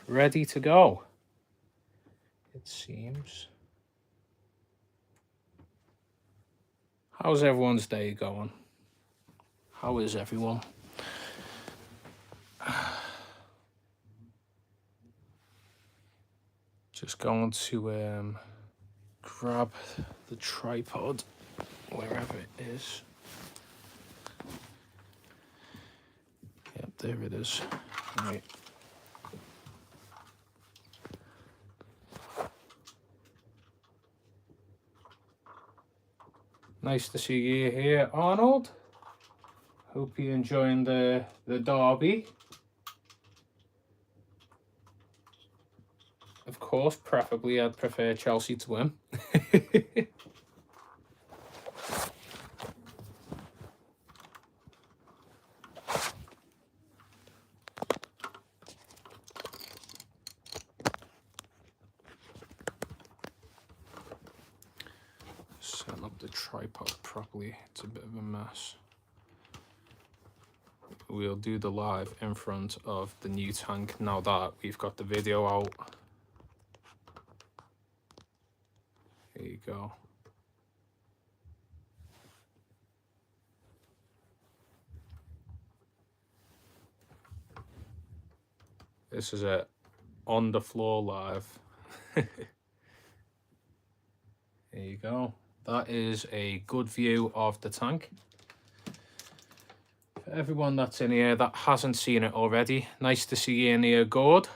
ready to go, it seems. How's everyone's day going? How is everyone? Just going to grab the tripod wherever it is. Yep, there it is. Right. Nice to see you here, Arnold. Hope you're enjoying the derby. Of course, preferably I'd prefer Chelsea to win. Setting up the tripod properly. It's a bit of a mess. We'll do the live in front of the new tank now that we've got the video out. There you go. This is it, on the floor live. There you go. That is a good view of the tank. For everyone that's in here that hasn't seen it already, nice to see you in here, Gord.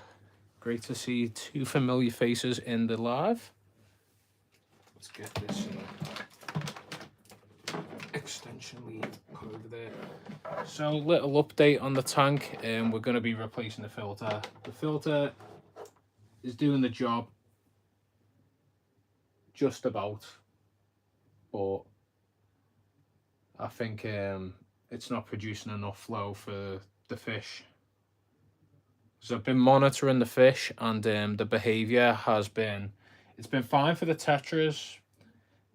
Great to see two familiar faces in the live. Let's get this extension lead over there. So, little update on the tank. We're going to be replacing the filter. The filter is doing the job just about, but I think it's not producing enough flow for the fish. So I've been monitoring the fish, and the behavior has been, it's been fine for the tetras,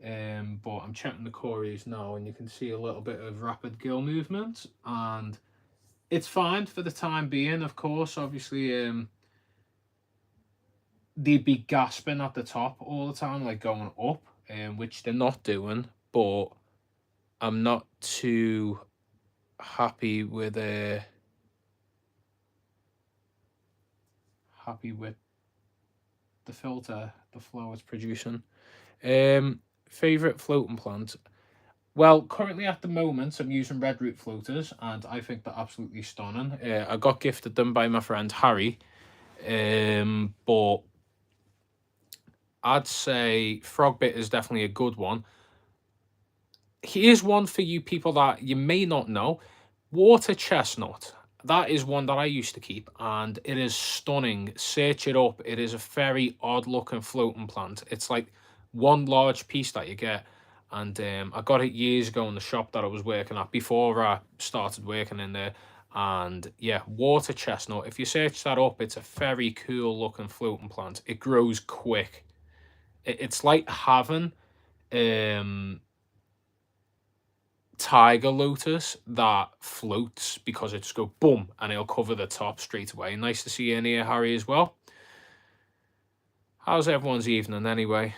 but I'm checking the cories now, and you can see a little bit of rapid gill movement, and it's fine for the time being. Of course, obviously, they'd be gasping at the top all the time, like going up, which they're not doing, but I'm not too happy with the filter, the flow it's producing. Favorite floating plant? Well, currently at the moment I'm using red root floaters, and I think they're absolutely stunning. I got gifted them by my friend Harry, but I'd say Frogbit is definitely a good one. Here's one for you people that you may not know. Water chestnut. That is one that I used to keep, and it is stunning. Search it up. It is a very odd looking floating plant. It's like one large piece that you get, and I got it years ago in the shop that I was working at before I started working in there. And yeah, water chestnut, if you search that up, it's a very cool looking floating plant. It grows quick. It's like having tiger lotus that floats, because it just go boom and it'll cover the top straight away. Nice to see you in here, Harry, as well. How's everyone's evening anyway?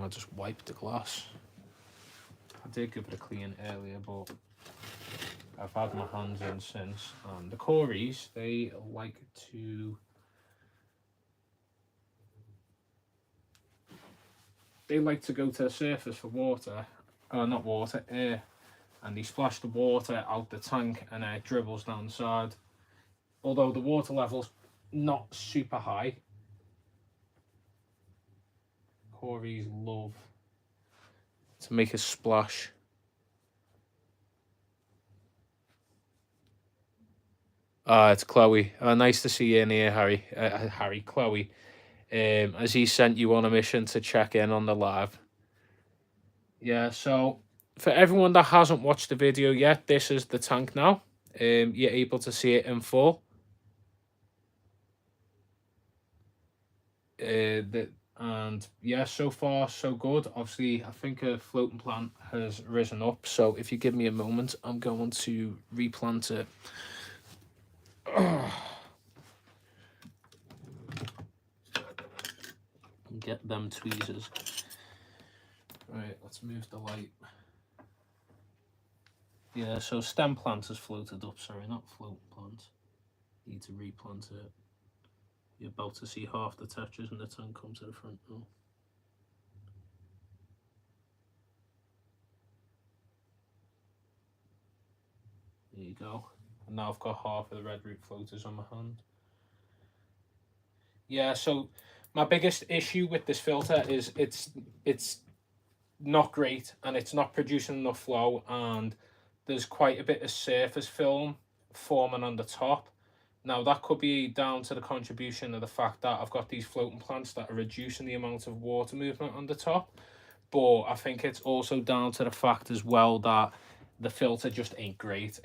I'll just wipe the glass. I did give it a clean earlier, but I've had my hands in since. And the cories, they like to go to the surface for water. Not water, air. And they splash the water out the tank, and it dribbles down the side. Although the water level's not super high, cories love to make a splash. It's Chloe. Nice to see you in here, Harry. Chloe. As he sent you on a mission to check in on the live. Yeah, so for everyone that hasn't watched the video yet, this is the tank now. You're able to see it in full. And yeah, so far so good. Obviously, I think a floating plant has risen up. So if you give me a moment, I'm going to replant it. And get them tweezers. Right, let's move the light. Yeah, so stem plant has floated up. Sorry, not floating plant. Need to replant it. You're about to see half the textures in the tank come to the front now. There you go. And now I've got half of the red root floaters on my hand. Yeah, so my biggest issue with this filter is it's not great, and it's not producing enough flow, and there's quite a bit of surface film forming on the top. Now that could be down to the contribution of the fact that I've got these floating plants that are reducing the amount of water movement on the top, but I think it's also down to the fact as well that the filter just ain't great.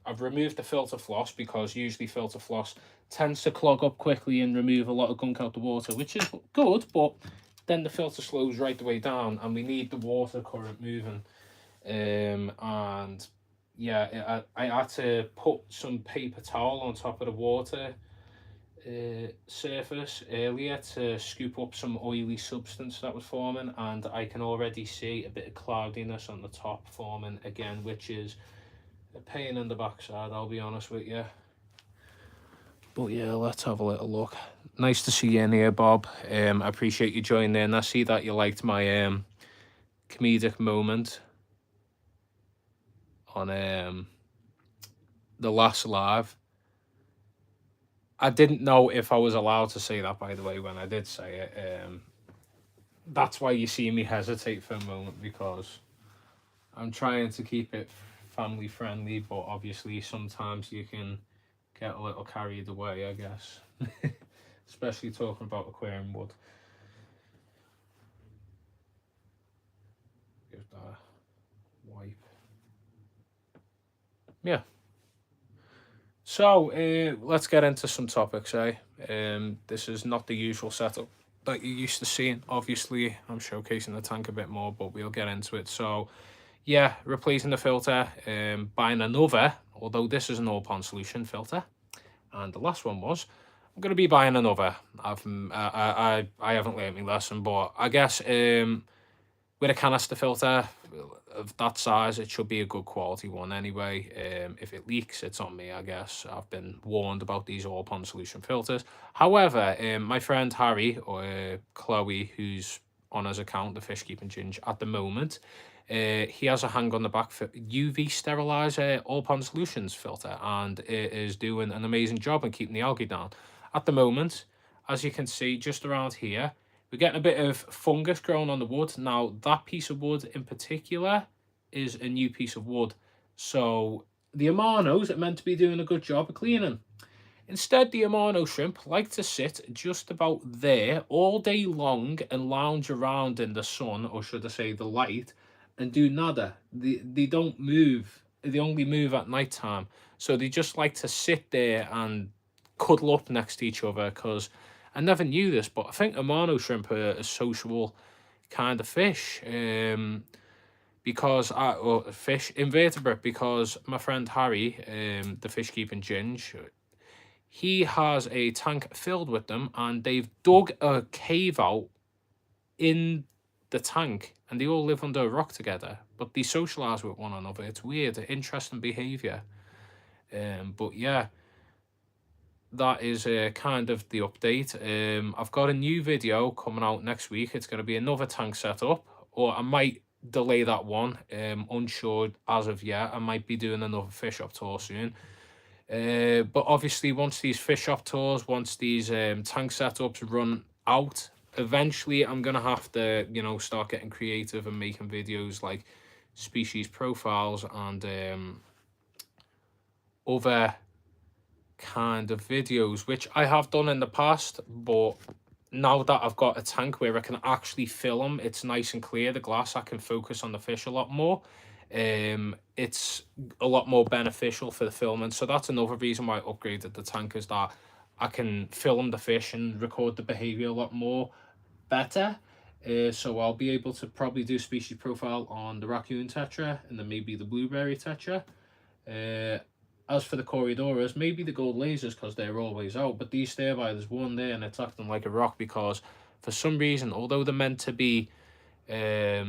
I've removed the filter floss because usually filter floss tends to clog up quickly and remove a lot of gunk out the water, which is good, but then the filter slows right the way down, and we need the water current moving. And yeah, I had to put some paper towel on top of the water surface earlier to scoop up some oily substance that was forming, and I can already see a bit of cloudiness on the top forming again, which is a pain in the backside, I'll be honest with you. But yeah, let's have a little look. Nice to see you in here, Bob. I appreciate you joining in. I see that you liked my comedic moment on the last live. I didn't know if I was allowed to say that, by the way, when I did say it. That's why you see me hesitate for a moment, because I'm trying to keep it family friendly, but obviously sometimes you can get a little carried away, I guess. Especially talking about aquarium wood. Give that a wipe. Yeah. So let's get into some topics, eh? This is not the usual setup that you're used to seeing. Obviously, I'm showcasing the tank a bit more, but we'll get into it. So, yeah, replacing the filter, buying another, although this is an all pond solution filter, and the last one was, I'm going to be buying another. I haven't learned my lesson, but I guess with a canister filter of that size, it should be a good quality one anyway. If it leaks, it's on me, I guess. I've been warned about these all pond solution filters. However, my friend Harry, or Chloe, who's on his account, the Fish Keeping Ginge, at the moment, he has a hang on the back for UV sterilizer all pond solutions filter, and it is doing an amazing job in keeping the algae down. At the moment, as you can see, just around here, we're getting a bit of fungus growing on the wood. Now, that piece of wood in particular is a new piece of wood. So the Amanos are meant to be doing a good job of cleaning. Instead, the Amano shrimp like to sit just about there all day long and lounge around in the sun, or should I say the light, and do nada. They don't move. They only move at night time. So they just like to sit there and cuddle up next to each other, because I never knew this, but I think Amano shrimp are a sociable kind of fish. Because fish invertebrate, because my friend Harry, the Fish Keeping Ginge, he has a tank filled with them, and they've dug a cave out in the tank, and they all live under a rock together, but they socialize with one another. It's weird, interesting behavior. But yeah, that is kind of the update. I've got a new video coming out next week. It's going to be another tank setup, or I might delay that one. Unsure as of yet. I might be doing another fish shop tour soon. But obviously, once these fish shop tours, once these tank setups run out, eventually I'm gonna have to, start getting creative and making videos like species profiles and other kind of videos, which I have done in the past, but now that I've got a tank where I can actually film, it's nice and clear, the glass, I can focus on the fish a lot more. It's a lot more beneficial for the filming. So that's another reason why I upgraded the tank, is that I can film the fish and record the behavior a lot more better. So I'll be able to probably do species profile on the raccoon tetra and then maybe the blueberry tetra. As for the Corridoras, maybe the gold lasers because they're always out, but these thereby, there's one there and it's acting like a rock because for some reason, although they're meant to be a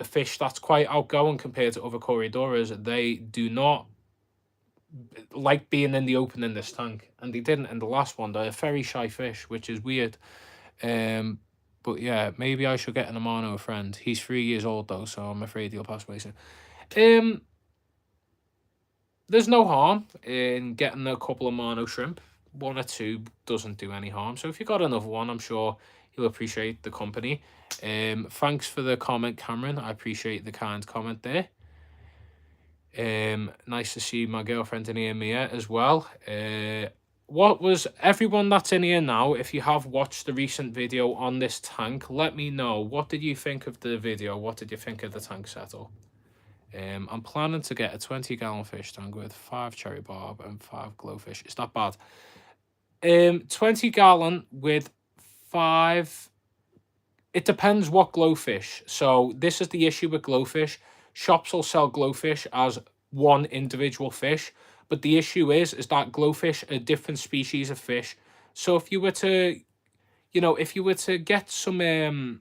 fish that's quite outgoing compared to other Corridoras, they do not like being in the open in this tank, and they didn't in the last one. They're a very shy fish, which is weird. But yeah, maybe I should get an Amano friend. He's 3 years old though, so I'm afraid he'll pass away soon. There's no harm in getting a couple of Amano shrimp. 1 or 2 doesn't do any harm. So if you got another one, I'm sure you'll appreciate the company. Thanks for the comment, Cameron. I appreciate the kind comment there. Nice to see my girlfriend in here, Mia, as well. What was everyone that's in here now? If you have watched the recent video on this tank, let me know. What did you think of the video? What did you think of the tank setup? I'm planning to get a 20-gallon fish tank with 5 cherry barb and 5 glowfish. Is that bad? 20-gallon with 5. It depends what glowfish. So this is the issue with glowfish. Shops will sell glowfish as one individual fish, but the issue is that glowfish are different species of fish. So if you were to, if you were to get some,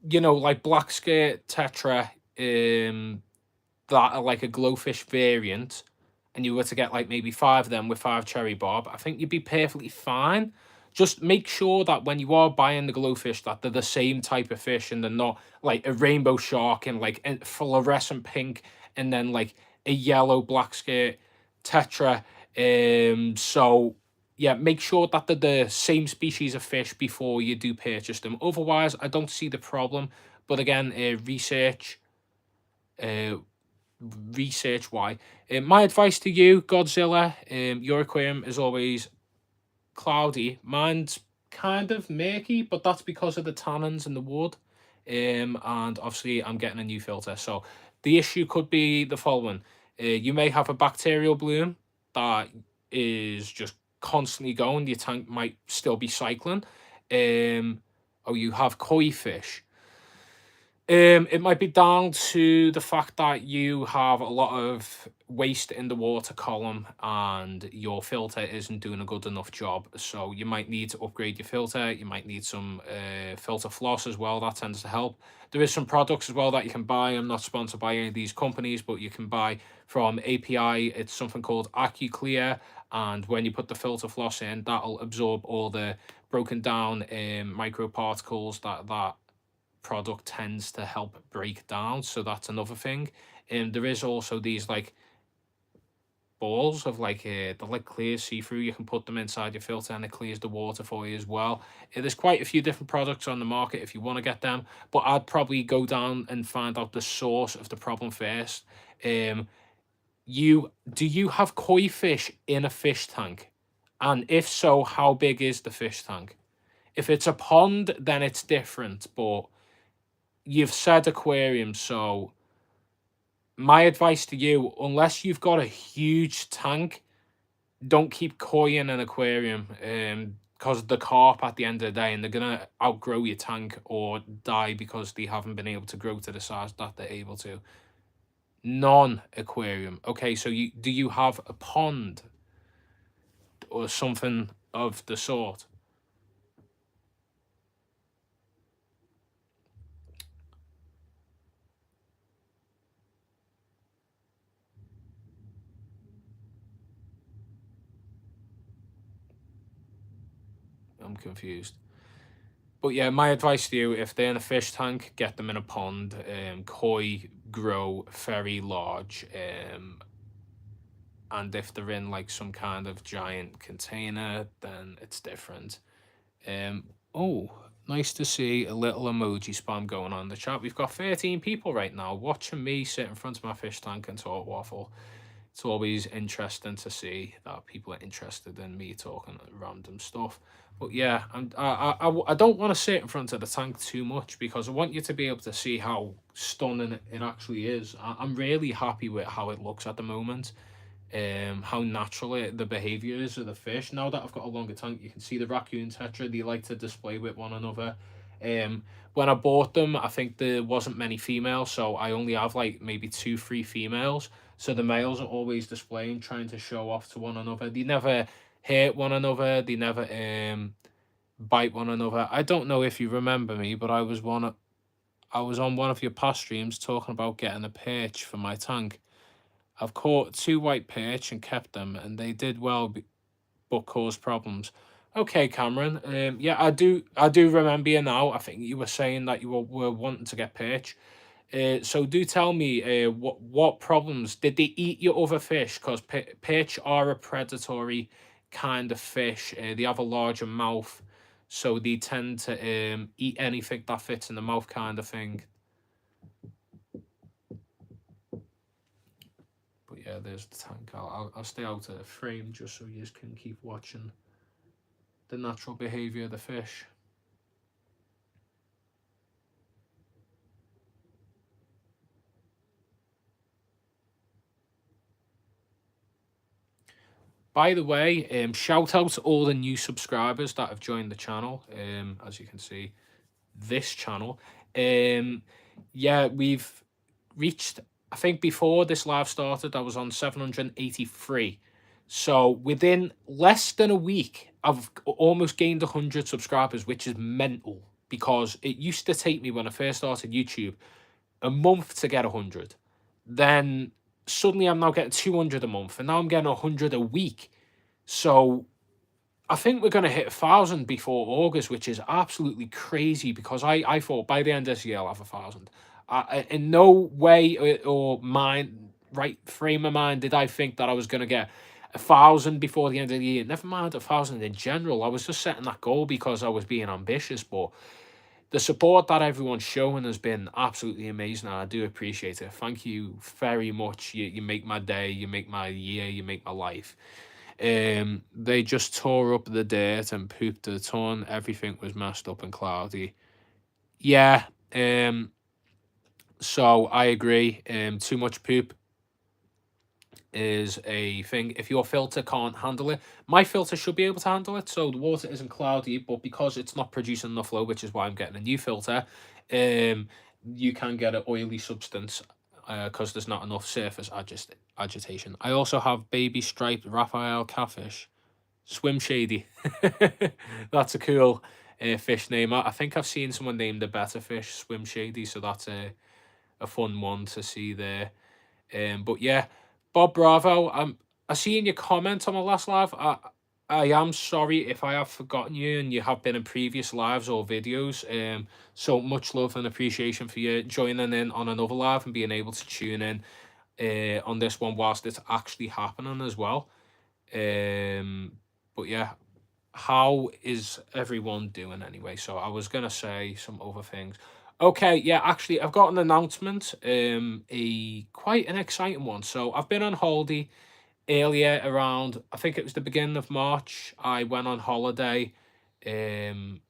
like black skirt tetra, that are like a glowfish variant, and you were to get like maybe 5 of them with 5 cherry barb, I think you'd be perfectly fine. Just make sure that when you are buying the glowfish that they're the same type of fish and they're not like a rainbow shark and like a fluorescent pink and then like a yellow black skirt tetra. So yeah, make sure that they're the same species of fish before you do purchase them. Otherwise, I don't see the problem. But again, research why. My advice to you, Godzilla, your aquarium is always cloudy. Mine's kind of murky, but that's because of the tannins in the wood. And obviously I'm getting a new filter. So the issue could be the following. You may have a bacterial bloom that is just constantly going. Your tank might still be cycling. Or you have koi fish. It might be down to the fact that you have a lot of waste in the water column and your filter isn't doing a good enough job. So you might need to upgrade your filter. You might need some filter floss as well. That tends to help. There is some products as well that you can buy. I'm not sponsored by any of these companies, but you can buy from API. It's something called AccuClear. And when you put the filter floss in, that'll absorb all the broken down microparticles that product tends to help break down. So that's another thing. There is also these like balls of like they're like clear see-through. You can put them inside your filter and it clears the water for you as well. There's quite a few different products on the market if you want to get them, but I'd probably go down and find out the source of the problem first. Do you have koi fish in a fish tank? And if so, how big is the fish tank? If it's a pond, then it's different, but you've said aquarium, so my advice to you, unless you've got a huge tank, don't keep koi in an aquarium, because the carp at the end of the day, and they're gonna outgrow your tank or die because they haven't been able to grow to the size that they're able to. Non-aquarium. Okay, so do you have a pond or something of the sort? I'm confused. But yeah, my advice to you, if they're in a fish tank, get them in a pond. Koi grow very large. And if they're in like some kind of giant container, then it's different. Oh, nice to see a little emoji spam going on in the chat. We've got 13 people right now watching me sit in front of my fish tank and talk waffle. It's always interesting to see that people are interested in me talking random stuff. But yeah, I don't want to sit in front of the tank too much because I want you to be able to see how stunning it actually is. I'm really happy with how it looks at the moment. how natural the behavior is of the fish. Now that I've got a longer tank, you can see the raccoon tetra, they like to display with one another. Um, when I bought them, I think there wasn't many females, so I only have like maybe 2, 3 females. So the males are always displaying, trying to show off to one another. They never hurt one another. They never bite one another. I don't know if you remember me, but I was on one of your past streams talking about getting a perch for my tank. I've caught 2 white perch and kept them, and they did well, but caused problems. Okay, Cameron. Yeah, I do remember you now. I think you were saying that you were wanting to get perch. So do tell me, what problems did they eat your other fish? Because perch are a predatory kind of fish. They have a larger mouth, so they tend to eat anything that fits in the mouth, kind of thing. But yeah, there's the tank. I'll stay out of the frame just so you can keep watching the natural behavior of the fish. By the way, shout out to all the new subscribers that have joined the channel. As you can see, this channel. Yeah, we've reached, I think before this live started, I was on 783. So within less than a week, I've almost gained 100 subscribers, which is mental, because it used to take me, when I first started YouTube, a month to get 100. Then suddenly I'm now getting 200 a month, and now I'm getting 100 a week. So I think we're going to hit 1,000 before August, which is absolutely crazy, because I thought by the end of this year I'll have 1,000. In no way or mind, right frame of mind, did I think that I was going to get 1,000 before the end of the year. Never mind 1,000 in general. I was just setting that goal because I was being ambitious, but the support that everyone's showing has been absolutely amazing, and I do appreciate it. Thank you very much. You make my day, you make my year, you make my life. They just tore up the dirt and pooped a ton. Everything was messed up and cloudy. Yeah. So I agree. Too much poop is a thing. If your filter can't handle it, my filter should be able to handle it, so the water isn't cloudy, but because it's not producing enough flow, which is why I'm getting a new filter, you can get an oily substance because there's not enough surface agitation. I also have baby striped Raphael catfish, Swim Shady. That's a cool fish name. I think I've seen someone named a better fish, Swim Shady, so that's a fun one to see there. But yeah, Bob Bravo, I see in your comment on my last live, I am sorry if I have forgotten you and you have been in previous lives or videos. So much love and appreciation for you joining in on another live and being able to tune in on this one whilst it's actually happening as well. But yeah, how is everyone doing anyway? So I was gonna say some other things. Okay, yeah, actually, I've got an announcement, a quite an exciting one. So I've been on holiday earlier around, I think it was the beginning of March. I went on holiday, um,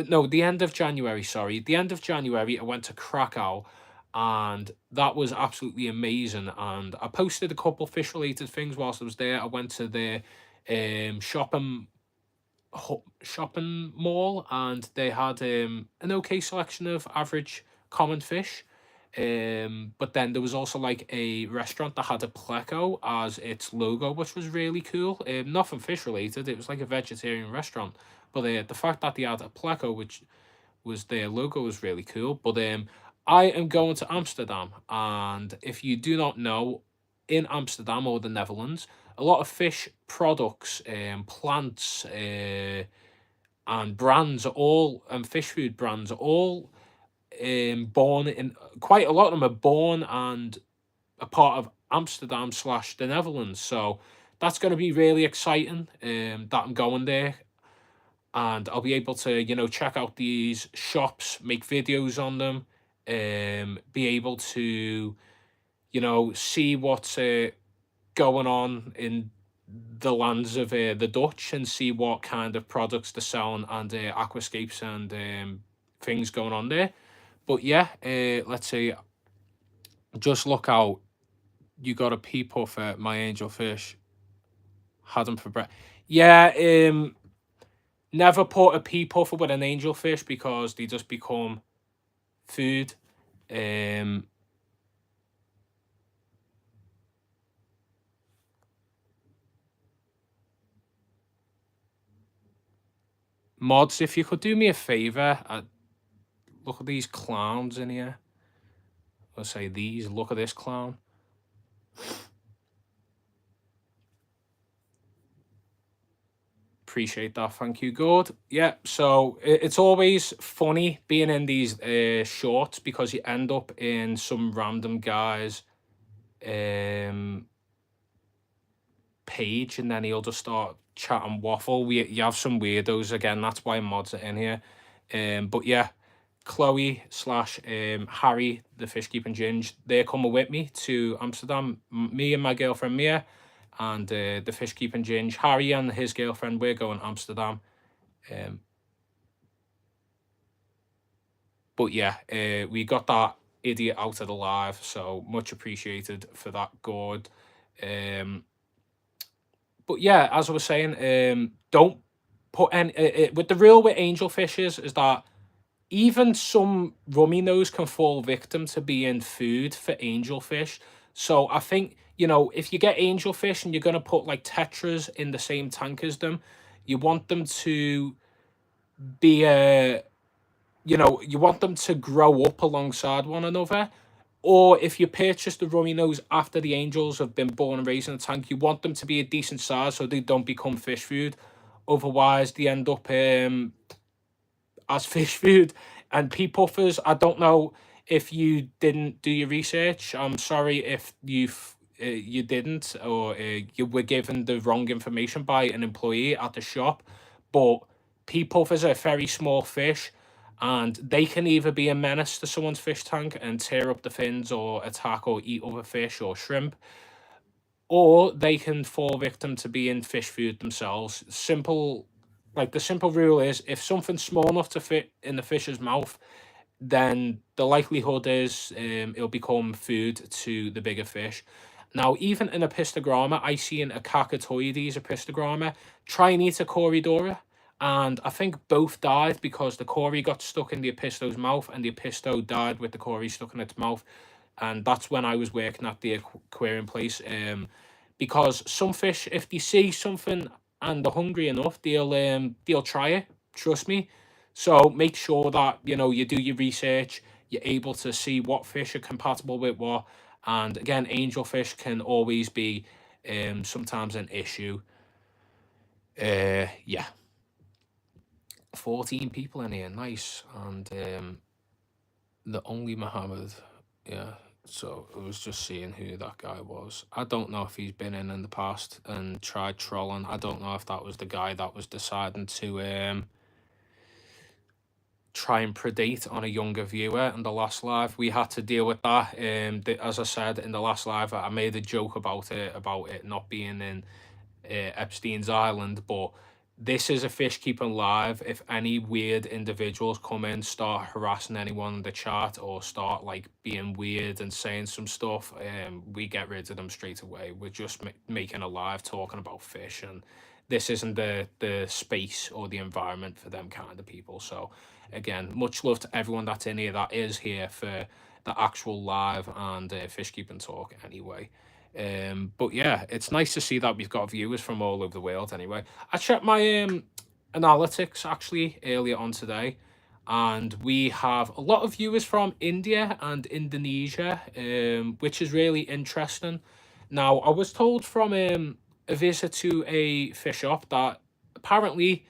no, the end of January, sorry. The end of January, I went to Krakow, and that was absolutely amazing. And I posted a couple fish-related things whilst I was there. I went to the shopping mall, and they had an okay selection of average common fish. But then there was also like a restaurant that had a pleco as its logo, which was really cool. Nothing fish related. It was like a vegetarian restaurant, but the fact that they had a pleco, which was their logo, was really cool. But I am going to Amsterdam, and if you do not know, in Amsterdam or the Netherlands, a lot of fish products, plants, and brands are all, and fish food brands are all born in, quite a lot of them are born and a part of Amsterdam slash the Netherlands. So that's going to be really exciting. That I'm going there, and I'll be able to, check out these shops, make videos on them, be able to, see what's going on in the lands of the Dutch, and see what kind of products they're selling, and aquascapes and things going on there. But yeah, let's see. Just look out. You got a pea puffer, my angelfish. Had them for bread. Yeah, never put a pea puffer with an angelfish because they just become food. Um, Mods, if you could do me a favor, look at these clowns in here. Let's say these. Look at this clown. Appreciate that. Thank you. Good. Yeah. So it's always funny being in these shorts because you end up in some random guy's page and then he'll just start chatting waffle. You have some weirdos again. That's why mods are in here. But yeah, Chloe slash Harry, the fish keeping ginge, they're coming with me to Amsterdam. Me and my girlfriend Mia, and the fish keeping ginge Harry and his girlfriend. We're going to Amsterdam. But yeah, we got that idiot out of the live, so much appreciated for that. Good. But yeah, as I was saying, don't put any with the rule with angelfishes is that even some rummy nose can fall victim to being food for angelfish. So I think, if you get angelfish and you're gonna put like tetras in the same tank as them, you want them to be you want them to grow up alongside one another. Or if you purchase the rummy nose after the angels have been born and raised in the tank, you want them to be a decent size so they don't become fish food. Otherwise, they end up as fish food. And pea puffers, I don't know if you didn't do your research. I'm sorry if you didn't, or you were given the wrong information by an employee at the shop. But pea puffers are a very small fish, and they can either be a menace to someone's fish tank and tear up the fins or attack or eat other fish or shrimp, or they can fall victim to being fish food themselves. The simple rule is if something's small enough to fit in the fish's mouth, then the likelihood is it'll become food to the bigger fish. Now, even in a pistogramma, I seen a Cacatoides, a pistogramma, try and eat a Corydora, and I think both died because the Cory got stuck in the Episto's mouth and the Episto died with the Cory stuck in its mouth. And that's when I was working at the aquarium place. Because some fish, if they see something and they're hungry enough, they'll try it. Trust me. So make sure that you do your research. You're able to see what fish are compatible with what. And again, angelfish can always be sometimes an issue. Yeah. 14 people in here, nice. And the only Muhammad, yeah. So I was just seeing who that guy was. I don't know if he's been in the past and tried trolling. I don't know if that was the guy that was deciding to try and predate on a younger viewer in the last live. We had to deal with that. As I said in the last live, I made a joke about it not being in Epstein's Island, but this is a fish keeping live. If any weird individuals come in, start harassing anyone in the chat or start like being weird and saying some stuff, we get rid of them straight away. We're just making a live talking about fish, and this isn't the space or the environment for them kind of people. So again, much love to everyone that's in here that is here for the actual live and fish keeping talk anyway. But yeah, it's nice to see that we've got viewers from all over the world anyway. I checked my analytics actually earlier on today, and we have a lot of viewers from India and Indonesia, which is really interesting. Now, I was told from a visit to a fish shop that apparently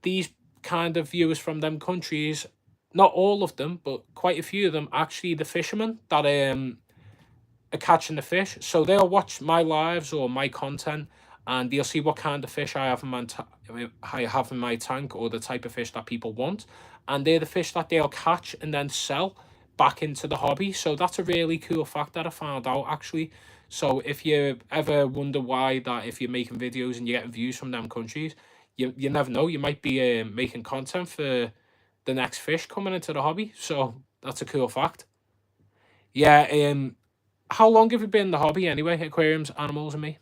these kind of viewers from them countries, not all of them, but quite a few of them, actually the fishermen that are catching the fish. So they'll watch my lives or my content, and they'll see what kind of fish I have in my tank, or the type of fish that people want, and they're the fish that they'll catch and then sell back into the hobby. So that's a really cool fact that I found out actually. So if you ever wonder why that if you're making videos and you're getting views from them countries, you never know. You might be making content for the next fish coming into the hobby. So that's a cool fact. Yeah, how long have you been in the hobby anyway? Aquariums, animals, and me.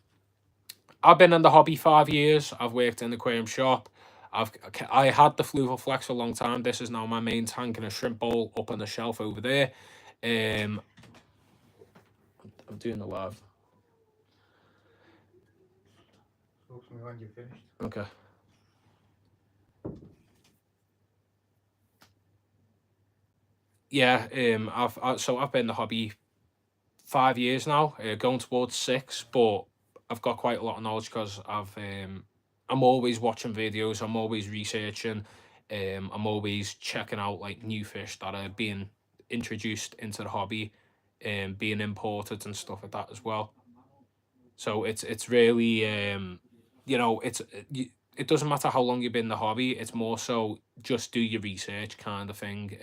I've been in the hobby 5 years. I've worked in the aquarium shop. I had the Fluval Flex for a long time. This is now my main tank in a shrimp bowl up on the shelf over there. Um, I'm doing the live. Talk to me when you're finished. Okay. Yeah. I've been in the hobby 5 years now, going towards 6, but I've got quite a lot of knowledge because I'm always watching videos, I'm always researching, I'm always checking out like new fish that are being introduced into the hobby, and being imported and stuff like that as well. So it's really it doesn't matter how long you've been in the hobby. It's more so just do your research kind of thing.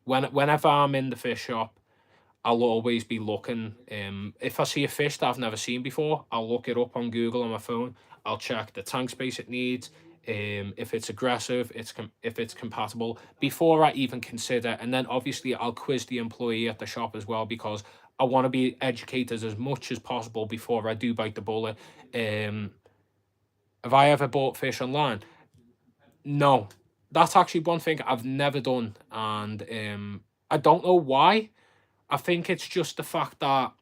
Whenever I'm in the fish shop, I'll always be looking. If I see a fish that I've never seen before, I'll look it up on Google on my phone. I'll check the tank space it needs, if it's aggressive, if it's compatible before I even consider. And then obviously I'll quiz the employee at the shop as well because I want to be educated as much as possible before I do bite the bullet. Have I ever bought fish online? No, that's actually one thing I've never done, and I don't know why. I think it's just the fact that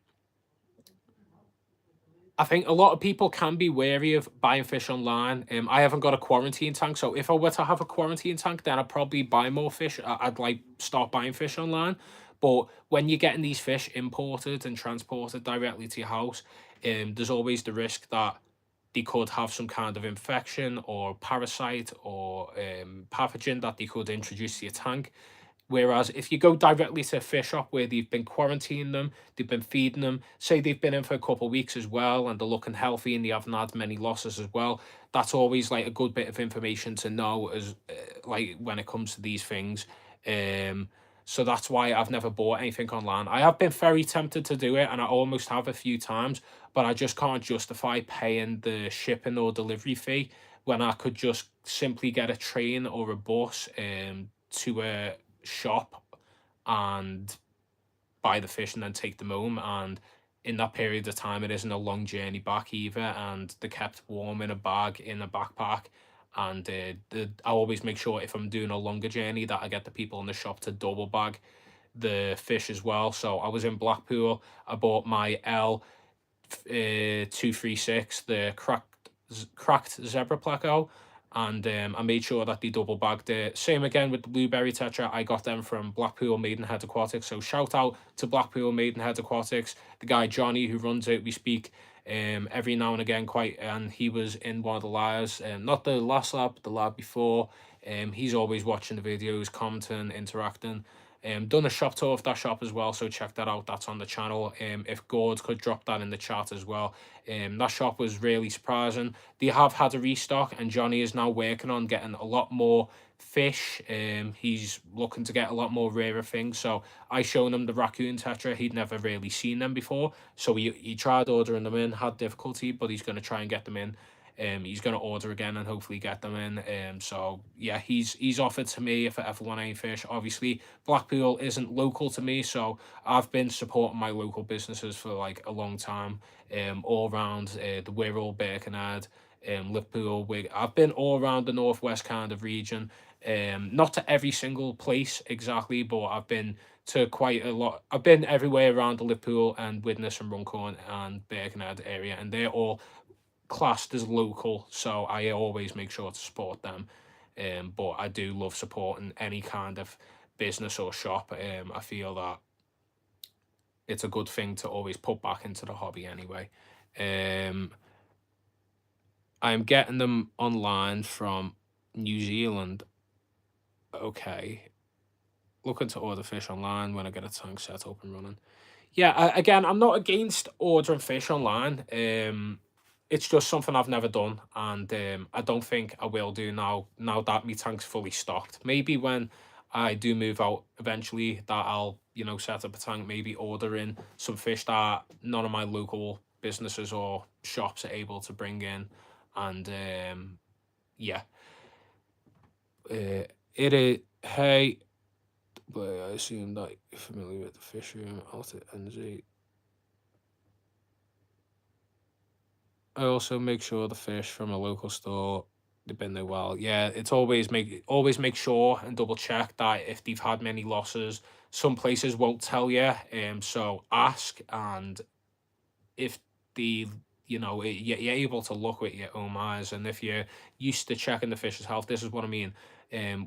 I think a lot of people can be wary of buying fish online. I haven't got a quarantine tank, so if I were to have a quarantine tank, then I'd probably buy more fish. I'd like start buying fish online. But when you're getting these fish imported and transported directly to your house, there's always the risk that they could have some kind of infection or parasite or pathogen that they could introduce to your tank. Whereas if you go directly to a fish shop where they've been quarantining them, they've been feeding them, say they've been in for a couple of weeks as well, and they're looking healthy and they haven't had many losses as well, that's always like a good bit of information to know as like when it comes to these things. Um, so that's why I've never bought anything online. I have been very tempted to do it, and I almost have a few times, but I just can't justify paying the shipping or delivery fee when I could just simply get a train or a bus to a shop and buy the fish and then take them home. And in that period of time, it isn't a long journey back either. And they're kept warm in a bag, in a backpack. And I always make sure if I'm doing a longer journey that I get the people in the shop to double bag the fish as well. So I was in Blackpool. I bought my L 236, the cracked zebra pleco, and I made sure that they double bagged it. Same again with the blueberry tetra. I got them from Blackpool Maidenhead Aquatics. So shout out to Blackpool Maidenhead Aquatics, the guy Johnny who runs it. We speak every now and again quite, and he was in one of the lives, not the last lab, but the lab before. He's always watching the videos, commenting, interacting. Done a shop tour of that shop as well, so check that out. That's on the channel. If Gord could drop that in the chat as well. That shop was really surprising. They have had a restock, and Johnny is now working on getting a lot more fish. He's looking to get a lot more rarer things. So I shown him the raccoon tetra. He'd never really seen them before, so he tried ordering them in, had difficulty, but he's going to try and get them in. He's going to order again and hopefully get them in. So yeah, he's offered to me if I ever want any fish. Obviously, Blackpool isn't local to me, so I've been supporting my local businesses for like a long time. All around the Wirral, Birkenhead, Liverpool, I've been all around the northwest kind of region. Not to every single place exactly, but I've been to quite a lot. I've been everywhere around the Liverpool and Widnes and Runcorn and Birkenhead area, and they're all classed as local, so I always make sure to support them. But I do love supporting any kind of business or shop. I feel that it's a good thing to always put back into the hobby anyway. I'm getting them online from New Zealand. Okay. Looking to order fish online when I get a tank set up and running. Yeah, again, I'm not against ordering fish online. It's just something I've never done, and I don't think I will do now. Now that my tank's fully stocked, maybe when I do move out eventually, that I'll set up a tank, maybe order in some fish that none of my local businesses or shops are able to bring in, and yeah, it is. Hey, but I assume that you're familiar with the fish room out at NZ. I also make sure the fish from a local store, they've been there well. Yeah, it's always make sure and double check that if they've had many losses. Some places won't tell you, so ask, and if the you're able to look with your own eyes, and if you're used to checking the fish's health, this is what I mean.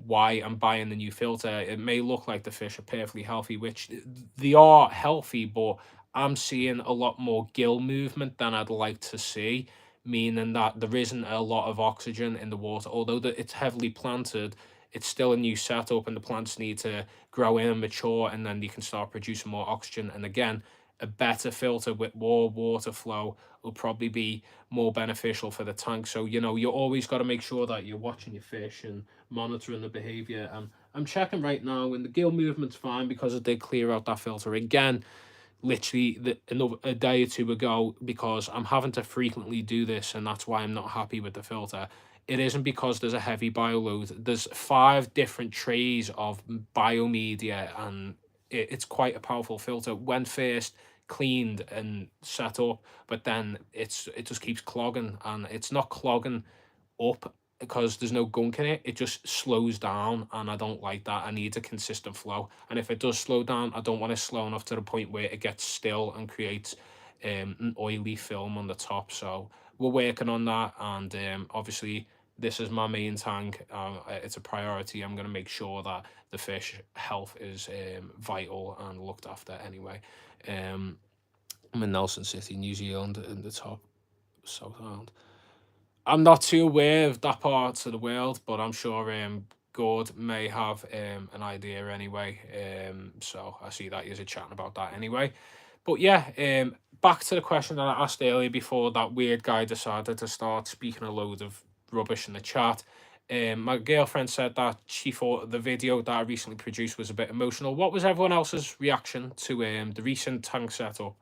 Why I'm buying the new filter, it may look like the fish are perfectly healthy, which they are healthy, but I'm seeing a lot more gill movement than I'd like to see, meaning that there isn't a lot of oxygen in the water. Although it's heavily planted, it's still a new setup, and the plants need to grow in and mature, and then you can start producing more oxygen. And again, a better filter with more water flow will probably be more beneficial for the tank. So, you always got to make sure that you're watching your fish and monitoring the behavior. And I'm checking right now, and the gill movement's fine because it did clear out that filter again, literally another a day or two ago, because I'm having to frequently do this, and that's why I'm not happy with the filter. It isn't because there's a heavy bioload. There's 5 different trays of biomedia, and it's quite a powerful filter when first cleaned and set up, but then it just keeps clogging, and it's not clogging up because there's no gunk in it. It just slows down, and I don't like that. I need a consistent flow, and if it does slow down, I don't want it slow enough to the point where it gets still and creates an oily film on the top. So we're working on that, and obviously this is my main tank. It's a priority. I'm going to make sure that the fish health is vital and looked after anyway. I'm in Nelson City, New Zealand, in the top South Island. I'm not too aware of that part of the world, but I'm sure Gord may have an idea anyway. So I see that you're chatting about that anyway. But yeah, back to the question that I asked earlier before that weird guy decided to start speaking a load of rubbish in the chat. My girlfriend said that she thought the video that I recently produced was a bit emotional. What was everyone else's reaction to the recent tank setup?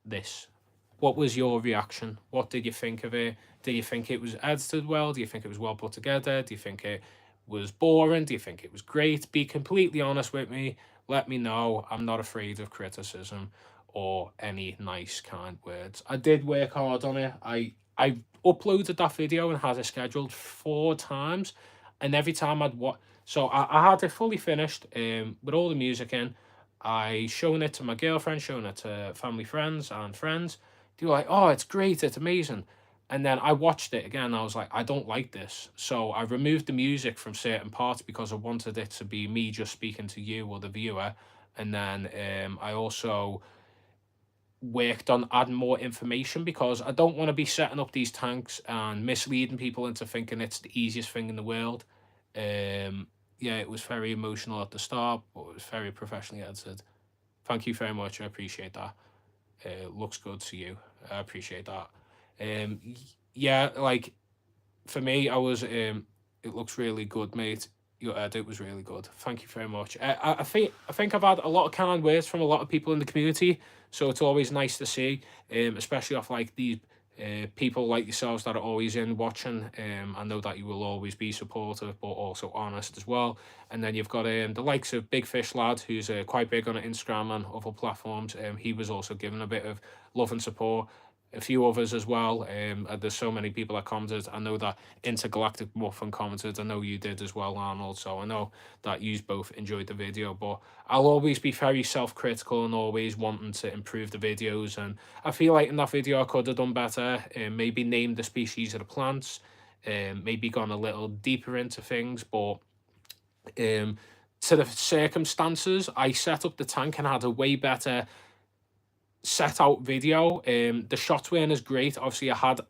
This. What was your reaction? What did you think of it? Do you think it was edited well? Do you think it was well put together? Do you think it was boring? Do you think it was great? Be completely honest with me. Let me know. I'm not afraid of criticism or any nice, kind words. I did work hard on it. I uploaded that video and had it scheduled 4 times, and every time so I had it fully finished with all the music in. I shown it to my girlfriend, shown it to family, friends, and friends. They were like, "Oh, it's great, it's amazing." And then I watched it again. And I was like, "I don't like this." So I removed the music from certain parts because I wanted it to be me just speaking to you or the viewer. And then I also worked on adding more information because I don't want to be setting up these tanks and misleading people into thinking it's the easiest thing in the world. Yeah, it was very emotional at the start, but it was very professionally edited. Thank you very much. I appreciate that. Looks good to you. I appreciate that. Yeah, like for me, it looks really good, mate. Your edit was really good. Thank you very much. I think I've had a lot of kind words from a lot of people in the community, so it's always nice to see, especially off like these people like yourselves that are always in watching. I know that you will always be supportive, but also honest as well. And then you've got the likes of Big Fish Lad, who's quite big on Instagram and other platforms. He was also given a bit of love and support. A few others as well. There's so many people that commented. I know that Intergalactic Muffin commented. I know you did as well, Arnold. So I know that you both enjoyed the video. But I'll always be very self-critical and always wanting to improve the videos. And I feel like in that video I could have done better. Maybe named the species of the plants. Maybe gone a little deeper into things. But to the circumstances, I set up the tank and had a way better set out video. The shots weren't as great. Obviously, I had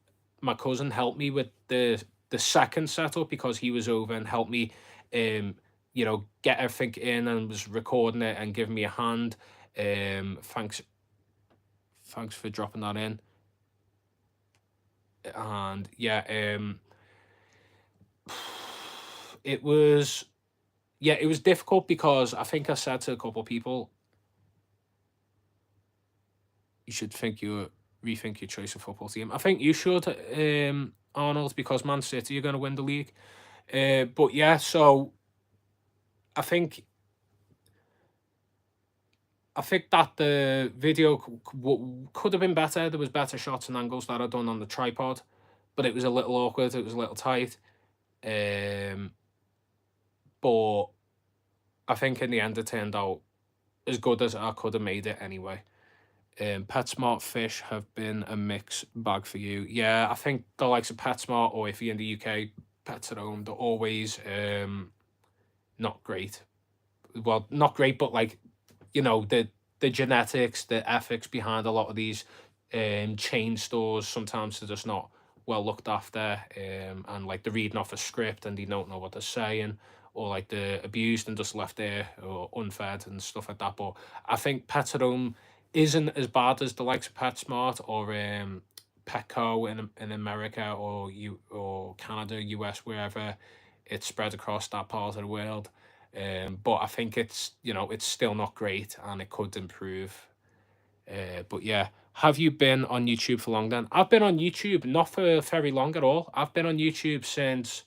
my cousin help me with the second setup because he was over and helped me, get everything in and was recording it and giving me a hand. Thanks for dropping that in. And yeah, it was difficult because I think I said to a couple of people, you should rethink your choice of football team. I think you should, Arnold, because Man City are going to win the league. But yeah, so I think I think that the video could have been better. There was better shots and angles that I'd done on the tripod, but it was a little awkward. It was a little tight. But I think in the end it turned out as good as I could have made it anyway. PetSmart fish have been a mixed bag for you. Yeah, I think the likes of PetSmart, or if you're in the UK, Pets at Home, they're always not great. Well, not great, but like, you know, the genetics, the ethics behind a lot of these chain stores, sometimes they're just not well looked after, and like they're reading off a script and they don't know what they're saying, or like they're abused and just left there or unfed and stuff like that. But I think Pets at Home isn't as bad as the likes of PetSmart or Petco in America, or Canada, US, wherever it's spread across that part of the world. But I think it's, you know, it's still not great and it could improve. But yeah, have you been on YouTube for long then? I've been on YouTube not for very long at all. I've been on YouTube since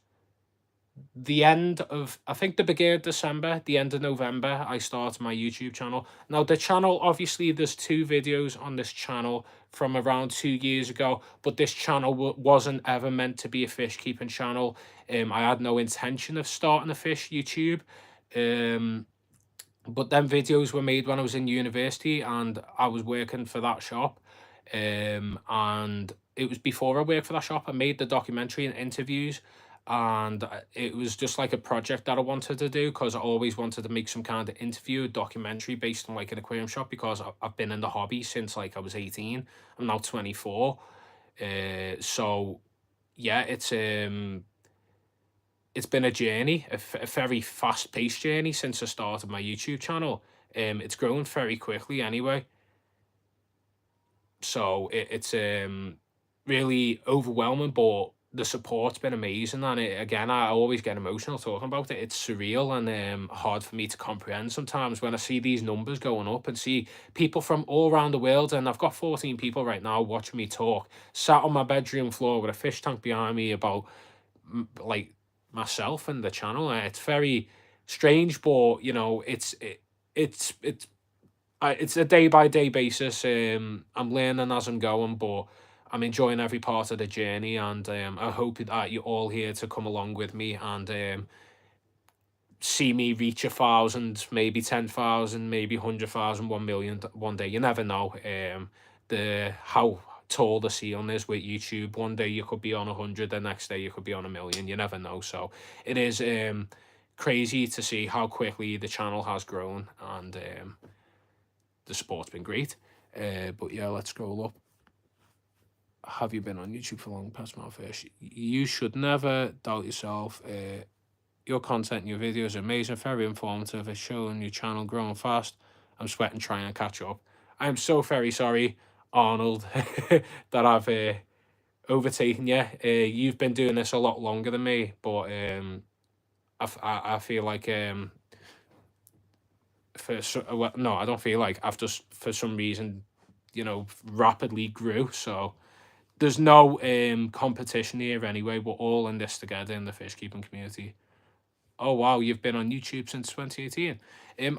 the end of, I think, the beginning of December, the end of November, I started my YouTube channel. Now, the channel, obviously, there's 2 videos on this channel from around 2 years ago, but this channel wasn't ever meant to be a fish keeping channel. I had no intention of starting a fish YouTube. But then videos were made when I was in university and I was working for that shop. And it was before I worked for that shop, I made the documentary and interviews. And it was just like a project that I wanted to do, because I always wanted to make some kind of interview, a documentary based on like an aquarium shop, because I've been in the hobby since like I was 18. I'm now 24. So yeah, it's been a journey, a very fast-paced journey since I started my YouTube channel. It's grown very quickly anyway. So it's really overwhelming, but the support's been amazing. And again, I always get emotional talking about it. It's surreal and hard for me to comprehend sometimes when I see these numbers going up and see people from all around the world. And I've got 14 people right now watching me talk, sat on my bedroom floor with a fish tank behind me, about like myself and the channel. And it's very strange, but you know, it's a day by day basis. I'm learning as I'm going, but I'm enjoying every part of the journey, and I hope that you're all here to come along with me and see me reach 1,000, maybe 10,000, maybe 100,000, 1,000,000 one day. You never know. The how tall the ceiling is with YouTube. One day you could be on 100, the next day you could be on 1,000,000. You never know. So it is crazy to see how quickly the channel has grown, and the support's been great. But yeah, let's scroll up. Have you been on YouTube for long, PetSmart Fish? You should never doubt yourself. Your content and your videos are amazing, very informative. It's showing your channel growing fast. I'm sweating trying to catch up. I'm so very sorry, Arnold, that I've overtaken you. You've been doing this a lot longer than me, but I feel like well, no, I don't feel like, I've just for some reason, you know, rapidly grew. So there's no competition here anyway. We're all in this together in the fish keeping community. Oh wow, you've been on YouTube since 2018.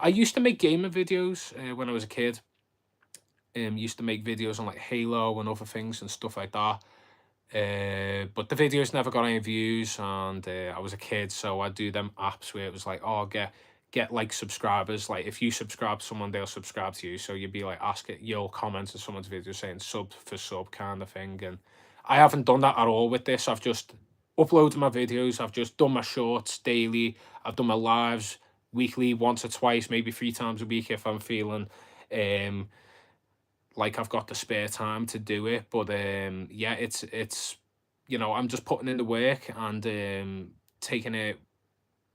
I used to make gaming videos when I was a kid. Used to make videos on like Halo and other things and stuff like that. But the videos never got any views, and I was a kid, so I do them apps where it was like, oh, get like subscribers. Like if you subscribe to someone, they'll subscribe to you. So you'd be like, you'll comment on someone's video saying sub for sub kind of thing. And I haven't done that at all with this. I've just uploaded my videos. I've just done my shorts daily. I've done my lives weekly, once or twice, maybe 3 times a week if I'm feeling like I've got the spare time to do it. But yeah, it's you know, I'm just putting in the work and taking it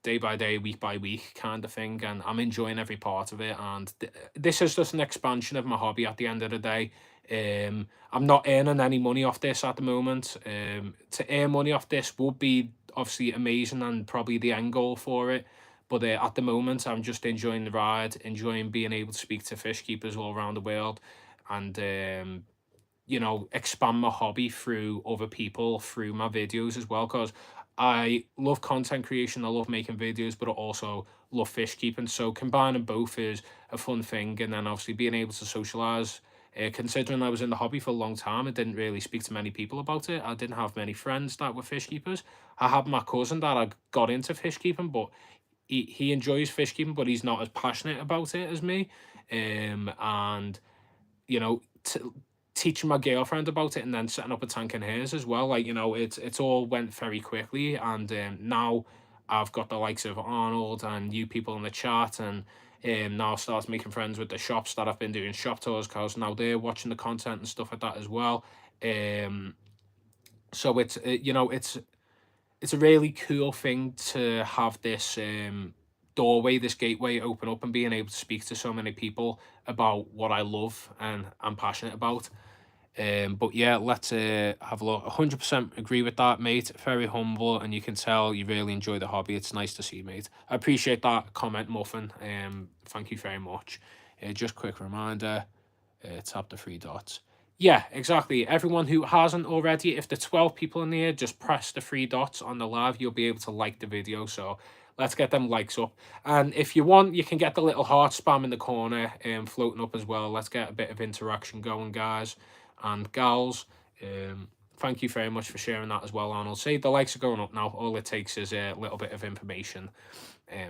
day by day, week by week kind of thing, and I'm enjoying every part of it. And this is just an expansion of my hobby at the end of the day. I'm not earning any money off this at the moment. To earn money off this would be obviously amazing and probably the end goal for it. But at the moment, I'm just enjoying the ride, enjoying being able to speak to fish keepers all around the world, and you know, expand my hobby through other people, through my videos as well. Because I love content creation, I love making videos, but I also love fish keeping. So combining both is a fun thing. And then obviously being able to socialize. Considering I was in the hobby for a long time, I didn't really speak to many people about it. I didn't have many friends that were fish keepers. I had my cousin that I got into fish keeping, but he enjoys fish keeping, but he's not as passionate about it as me. And you know, teaching my girlfriend about it and then setting up a tank in hers as well. Like, it's all went very quickly, and now I've got the likes of Arnold and you people in the chat, and now start making friends with the shops that I've been doing shop tours, because now they're watching the content and stuff like that as well. Um, so it's a really cool thing to have this doorway, this gateway open up, and being able to speak to so many people about what I love and I'm passionate about. But yeah, let's have a look. 100% agree with that, mate. Very humble, and you can tell you really enjoy the hobby. It's nice to see, mate. I appreciate that comment, Muffin. Thank you very much. Just quick reminder, tap the three dots. Yeah, exactly. Everyone who hasn't already, if there's 12 people in here, just press the three dots on the live. You'll be able to like the video. So let's get them likes up. And if you want, you can get the little heart spam in the corner floating up as well. Let's get a bit of interaction going, guys and gals. Thank you very much for sharing that as well, Arnold. See, the likes are going up now. All it takes is a little bit of information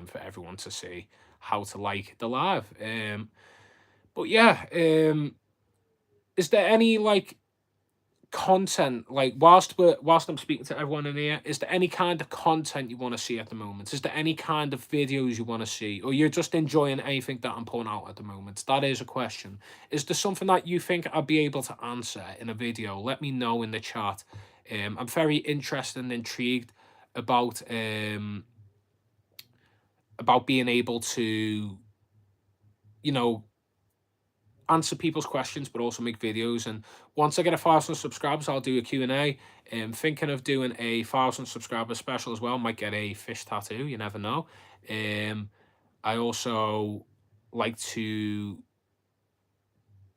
for everyone to see how to like the live. But yeah, is there any like content, like whilst I'm speaking to everyone in here, is there any kind of content you want to see at the moment? Is there any kind of videos you want to see, or you're just enjoying anything that I'm putting out at the moment? That is a question. Is there something that you think I'll be able to answer in a video? Let me know in the chat. I'm very interested and intrigued about being able to, you know, answer people's questions, but also make videos. And once I get 1,000 subscribers, I'll do a Q&A. Thinking of doing a 1,000 subscriber special as well. Might get a fish tattoo, you never know. I also like to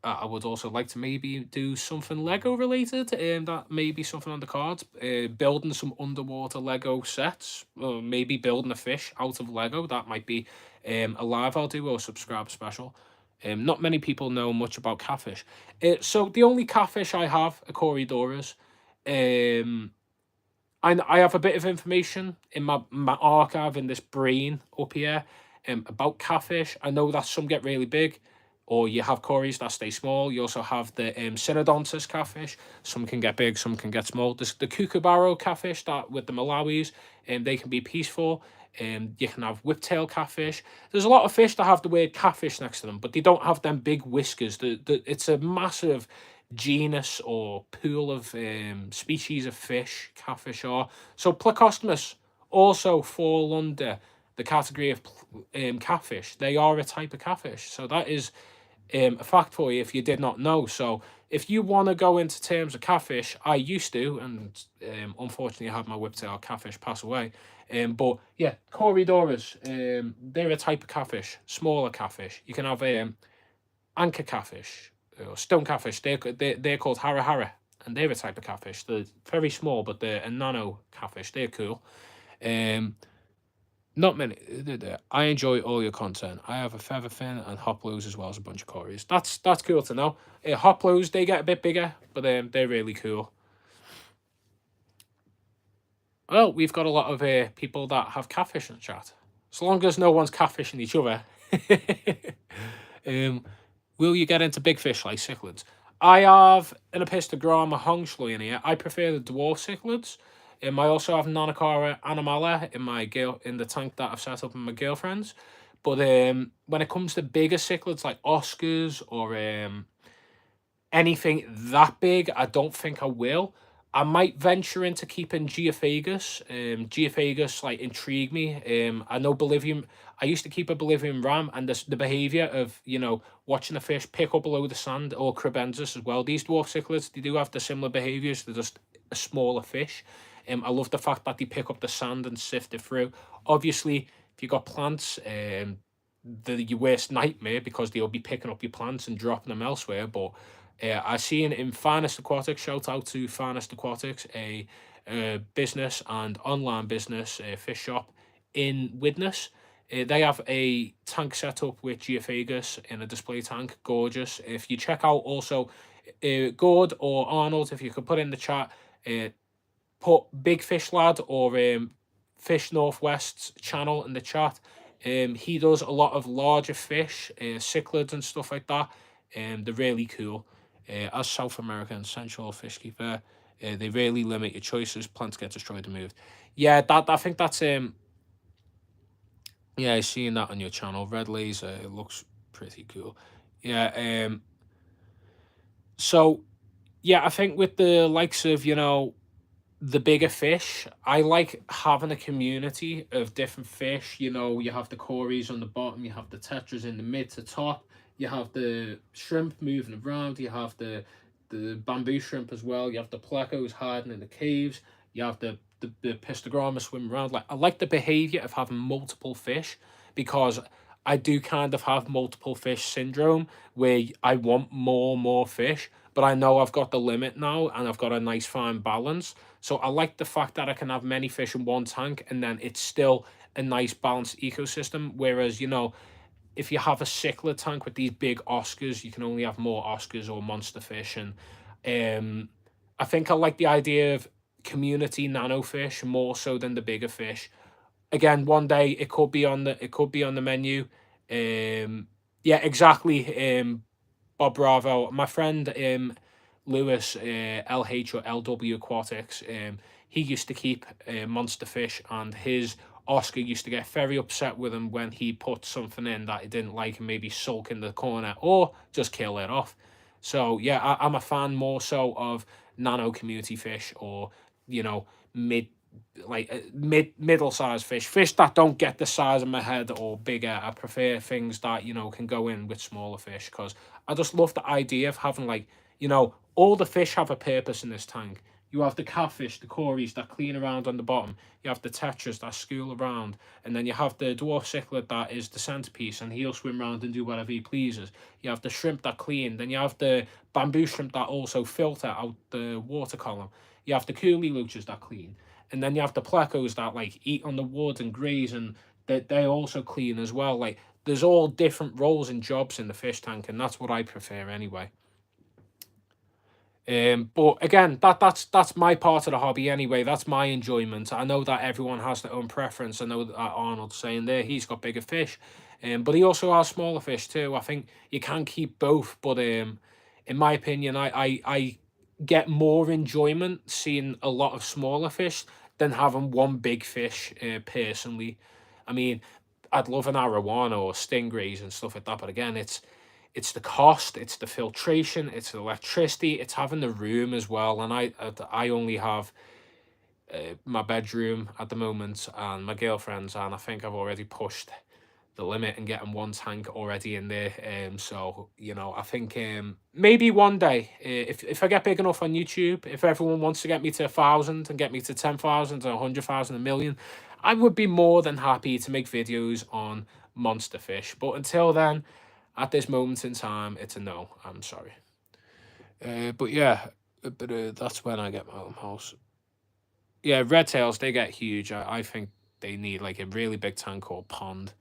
I would also like to maybe do something Lego related. That may be something on the cards. Building some underwater Lego sets, or maybe building a fish out of Lego. That might be a live I'll do, or a subscribe special. Not many people know much about catfish. So the only catfish I have are Corydoras. I have a bit of information in my archive in this brain up here about catfish. I know that some get really big, or you have cories that stay small. You also have the Synodontis catfish. Some can get big, some can get small. There's the kookaburra catfish that with the Malawis, they can be peaceful. You can have whiptail catfish. There's a lot of fish that have the word catfish next to them, but they don't have them big whiskers. It's a massive genus or pool of species of fish catfish are. So Plecostomus also fall under the category of catfish. They are a type of catfish. So that is a fact for you if you did not know. So if you want to go into terms of catfish, I used to, and unfortunately I had my whiptail catfish pass away. But yeah, Corydoras, they're a type of catfish, smaller catfish. You can have anchor catfish or stone catfish. They're called hara hara, and they're a type of catfish. They're very small, but they're a nano catfish. They're cool. Not many. I enjoy all your content. I have a feather fin and hoplos as well as a bunch of cories. That's cool to know. Hoplos, they get a bit bigger, but they're really cool. Well, we've got a lot of people that have catfish in the chat. As long as no one's catfishing each other. Will you get into big fish like cichlids? I have an Epistogramma hongschlui in here. I prefer the dwarf cichlids. I also have Nanocara animala in the tank that I've set up with my girlfriends. But when it comes to bigger cichlids like Oscars or anything that big, I don't think I will. I might venture into keeping Geophagus. Geophagus like intrigue me. I know Bolivian. I used to keep a Bolivian ram, and the behavior of watching a fish pick up below the sand, or Crebensis as well. These dwarf cichlids, they do have the similar behaviors. They're just a smaller fish. I love the fact that they pick up the sand and sift it through. Obviously, if you got plants, your worst nightmare, because they'll be picking up your plants and dropping them elsewhere. But I seen in Finest Aquatics, shout out to Finest Aquatics, a business and online business fish shop in Widnes. They have a tank set up with geophagus in a display tank, gorgeous. If you check out also Gord or Arnold, if you could put in the chat, put Big Fish Lad or Fish Northwest's channel in the chat. He does a lot of larger fish, cichlids and stuff like that. They're really cool. As South American Central Fish Keeper, they really limit your choices. Plants get destroyed and moved. Yeah, that I think that's yeah, I've seen that on your channel. Red laser, it looks pretty cool. Yeah, so yeah, I think with the likes of, the bigger fish, I like having a community of different fish. You have the cories on the bottom, you have the tetras in the mid to top, you have the shrimp moving around, you have the bamboo shrimp as well, you have the plecos hiding in the caves, you have the pistogramma swimming around. Like, I like the behavior of having multiple fish, because I do kind of have multiple fish syndrome, where I want more fish, but I know I've got the limit now and I've got a nice fine balance. So I like the fact that I can have many fish in one tank and then it's still a nice balanced ecosystem. Whereas, if you have a cichlid tank with these big Oscars, you can only have more Oscars or monster fish. And I think I like the idea of community nano fish more so than the bigger fish. Again, one day it could be on the menu. Yeah, exactly. Bob Bravo, my friend Lewis, LH or LW Aquatics, he used to keep monster fish, and his Oscar used to get very upset with him when he put something in that he didn't like and maybe sulk in the corner or just kill it off. So yeah, I'm a fan more so of nano community fish, or mid middle sized fish that don't get the size of my head or bigger. I prefer things that can go in with smaller fish, because I just love the idea of having, like, all the fish have a purpose in this tank. You have the catfish, the cories that clean around on the bottom. You have the tetras that school around. And then you have the dwarf cichlid that is the centerpiece, and he'll swim around and do whatever he pleases. You have the shrimp that clean. Then you have the bamboo shrimp that also filter out the water column. You have the coolie loaches that clean. And then you have the plecos that, like, eat on the wood and graze, and they also clean as well. Like, there's all different roles and jobs in the fish tank, and that's what I prefer anyway. But again, that's my part of the hobby anyway. That's my enjoyment. I know that everyone has their own preference. I know that Arnold's saying there he's got bigger fish, but he also has smaller fish too. I think you can keep both, but in my opinion, I get more enjoyment seeing a lot of smaller fish than having one big fish. Personally, I mean, I'd love an arowana or stingrays and stuff like that, but again, it's the cost, it's the filtration, it's the electricity, it's having the room as well. And I only have my bedroom at the moment and my girlfriend's, and I think I've already pushed the limit and getting one tank already in there. So I think maybe one day, if I get big enough on YouTube, if everyone wants to get me to 1,000 and get me to 10,000 or 100,000, a million, I would be more than happy to make videos on monster fish. But until then, at this moment in time, it's a no. I'm sorry. But yeah, that's when I get my own house. Yeah, red tails, they get huge. I think they need like a really big tank or pond.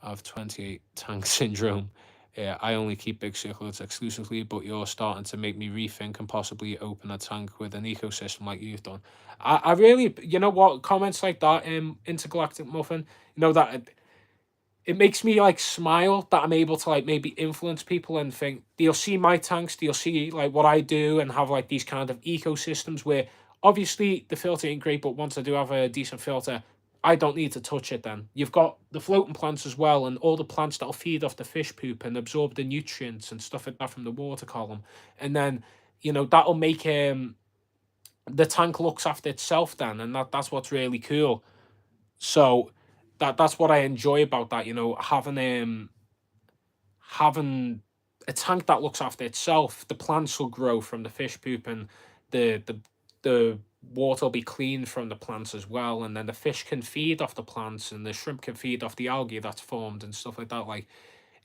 I have 28 tank syndrome. Yeah, I only keep big cichlids exclusively, but you're starting to make me rethink and possibly open a tank with an ecosystem like you've done. I really, what, comments like that, Intergalactic Muffin, that it makes me like smile that I'm able to like maybe influence people and think they'll see my tanks, they'll see like what I do and have like these kind of ecosystems where obviously the filter ain't great, but once I do have a decent filter, I don't need to touch it then. You've got the floating plants as well, and all the plants that'll feed off the fish poop and absorb the nutrients and stuff like that from the water column. And then, that'll make the tank looks after itself then, and that's what's really cool. So that's what I enjoy about that, having a tank that looks after itself. The plants will grow from the fish poop, and the water will be clean from the plants as well, and then the fish can feed off the plants and the shrimp can feed off the algae that's formed and stuff like that. Like,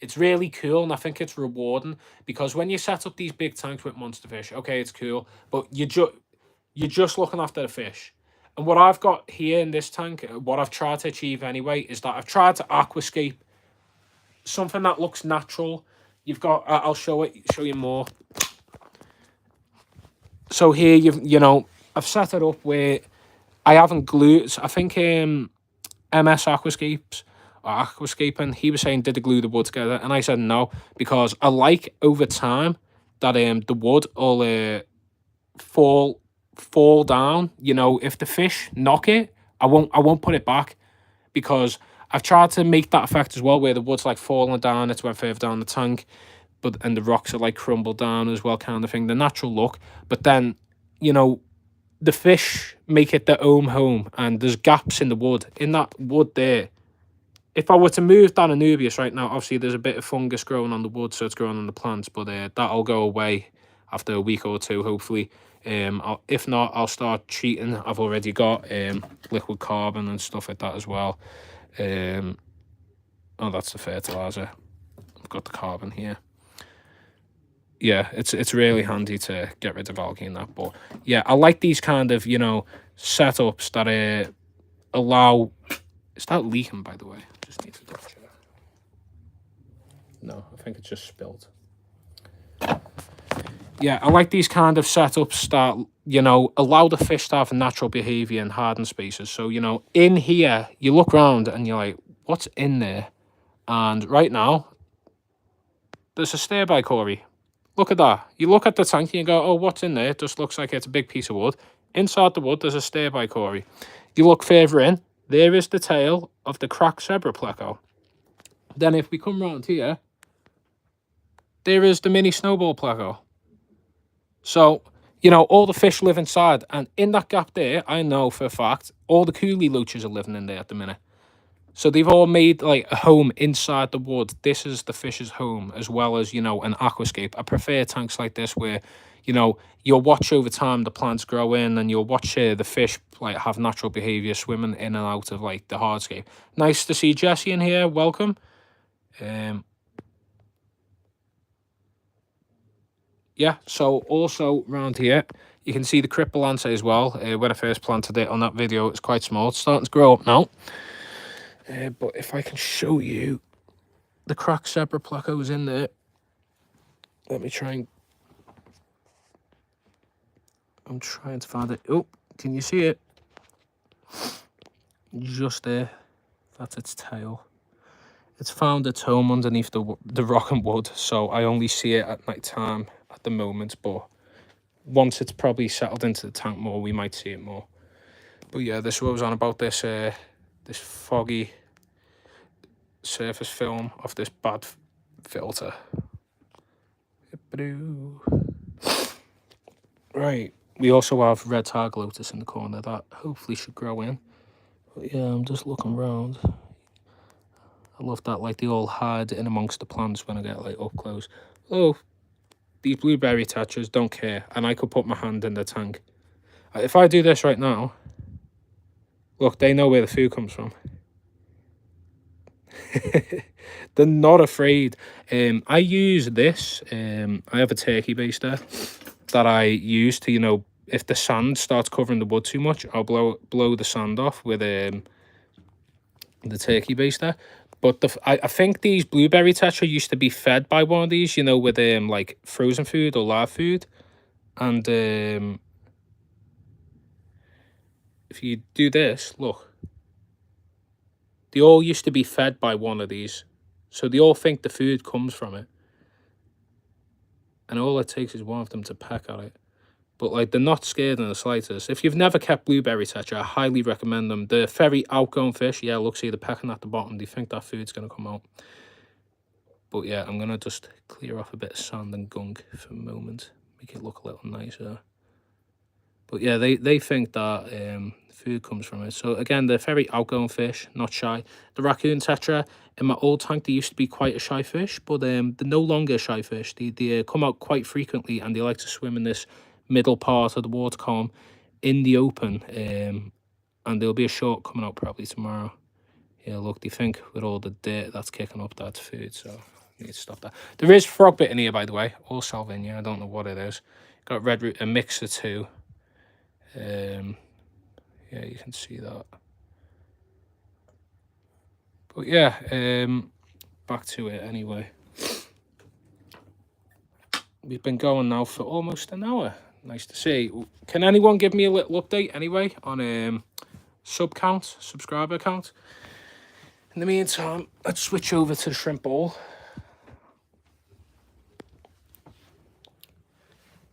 it's really cool, and I think it's rewarding, because when you set up these big tanks with monster fish, okay, it's cool, but you're just looking after the fish. And what I've got here in this tank, what I've tried to achieve anyway, is that I've tried to aquascape something that looks natural. You've got, I'll show you more. So here I've set it up where I haven't glued. I think MS Aquascapes or Aquascaping, he was saying did I glue the wood together, and I said no, because I like over time that the wood will fall down. If the fish knock it, I won't put it back, because I've tried to make that effect as well, where the wood's like falling down, it's went further down the tank, and the rocks are like crumbled down as well, kind of thing, the natural look. But then, the fish make it their own home, and there's gaps in the wood. In that wood there, if I were to move that Anubias right now, obviously there's a bit of fungus growing on the wood, so it's growing on the plants, but that'll go away after a week or two, hopefully. If not, I'll start treating. I've already got liquid carbon and stuff like that as well. Oh, that's the fertilizer. I've got the carbon here. Yeah, it's really handy to get rid of algae and that. But yeah, I like these kind of setups that allow. Is that leaking, by the way? Just need to double check. No, I think it's just spilled. Yeah, I like these kind of setups that, allow the fish to have natural behaviour in hardened spaces. So, in here, you look around and you're like, what's in there? And right now, there's a stay-by Cory. Look at that. You look at the tank and you go, oh, what's in there? It just looks like it's a big piece of wood. Inside the wood, there's a stay-by Cory. You look further in, there is the tail of the cracked zebra pleco. Then if we come round here, there is the mini snowball pleco. So, all the fish live inside. And in that gap there, I know for a fact, all the coolie loaches are living in there at the minute. So they've all made like a home inside the wood. This is the fish's home, as well as, an aquascape. I prefer tanks like this where, you'll watch over time the plants grow in, and you'll watch the fish like have natural behaviour swimming in and out of like the hardscape. Nice to see Jesse in here. Welcome. Yeah, so also around here, you can see the Cryptolanthe as well. When I first planted it on that video, it's quite small. It's starting to grow up now. But if I can show you the cracked zebra plecos in there. Let me try and... I'm trying to find it. Oh, can you see it? Just there. That's its tail. It's found its home underneath the rock and wood, so I only see it at night time at the moment, but once it's probably settled into the tank more, we might see it more. But yeah, this is what I was on about, this this foggy surface film of this bad filter. Right, we also have red tiger lotus in the corner that hopefully should grow in. But yeah, I'm just looking around. I love that, like, they all hide in amongst the plants when I get, like, up close. Oh, these blueberry tetras don't care, and I could put my hand in the tank. If I do this right now, look, they know where the food comes from. They're not afraid. I use this. I have a turkey baster that I use to, if the sand starts covering the wood too much, I'll blow the sand off with the turkey baster. But I think these blueberry tetra used to be fed by one of these, with like frozen food or live food. And if you do this, look, they all used to be fed by one of these. So they all think the food comes from it. And all it takes is one of them to peck at it. But, like, they're not scared in the slightest. If you've never kept blueberry tetra, I highly recommend them. They're very outgoing fish. Yeah, look, see, they're pecking at the bottom. They think that food's going to come out. But, yeah, I'm going to just clear off a bit of sand and gunk for a moment. Make it look a little nicer. But, yeah, they think that food comes from it. So, again, they're very outgoing fish, not shy. The raccoon tetra, in my old tank, they used to be quite a shy fish. But they're no longer shy fish. They come out quite frequently, and they like to swim in this middle part of the water column in the open, and there'll be a short coming out probably tomorrow. Yeah, look, they think with all the dirt that's kicking up, that's food, so I need to stop that. There is frog bit in here, by the way, or salvinia, I don't know what it is. Got red root, a mix of two. Yeah, Yeah, you can see that. But yeah, back to it anyway. We've been going now for almost an hour. Nice to see. Can anyone give me a little update anyway on subscriber count? In the meantime, let's switch over to the shrimp bowl.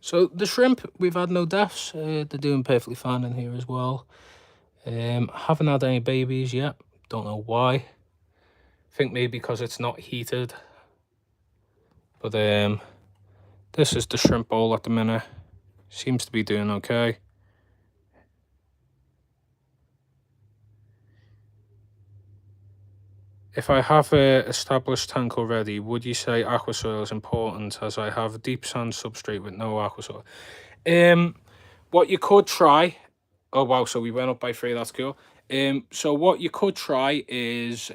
So the shrimp, we've had no deaths. They're doing perfectly fine in here as well. Haven't had any babies yet. Don't know why. Think maybe because it's not heated. But this is the shrimp bowl at the minute. Seems to be doing okay. If I have a established tank already, would you say aqua soil is important, as I have a deep sand substrate with no aqua soil? What you could try... Oh, wow, so we went up by 3, that's cool. So what you could try is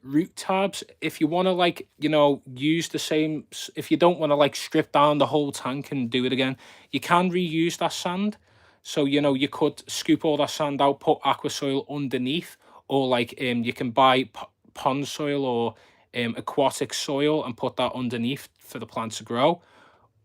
root tabs. If you want to, like, you know, use the same... If you don't want to, like, strip down the whole tank and do it again, you can reuse that sand. So, you know, you could scoop all that sand out, put aqua soil underneath, or, like, you can buy pond soil or aquatic soil and put that underneath for the plants to grow.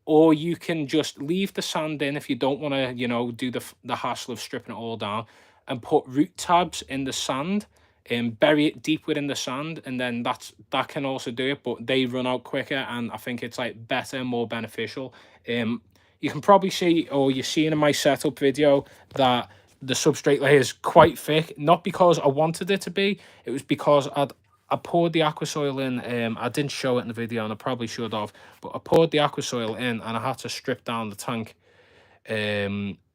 Or you can just leave the sand in if you don't want to, you know, do the hassle of stripping it all down, and put root tabs in the sand and bury it deep within the sand, and then that can also do it, but they run out quicker, and I think it's like better and more beneficial. You can probably see, or you're seeing in my setup video, that the substrate layer is quite thick, not because I wanted it to be, it was because I poured the aqua soil in. I didn't show it in the video, and I probably should have, but I poured the aqua soil in, and I had to strip down the tank.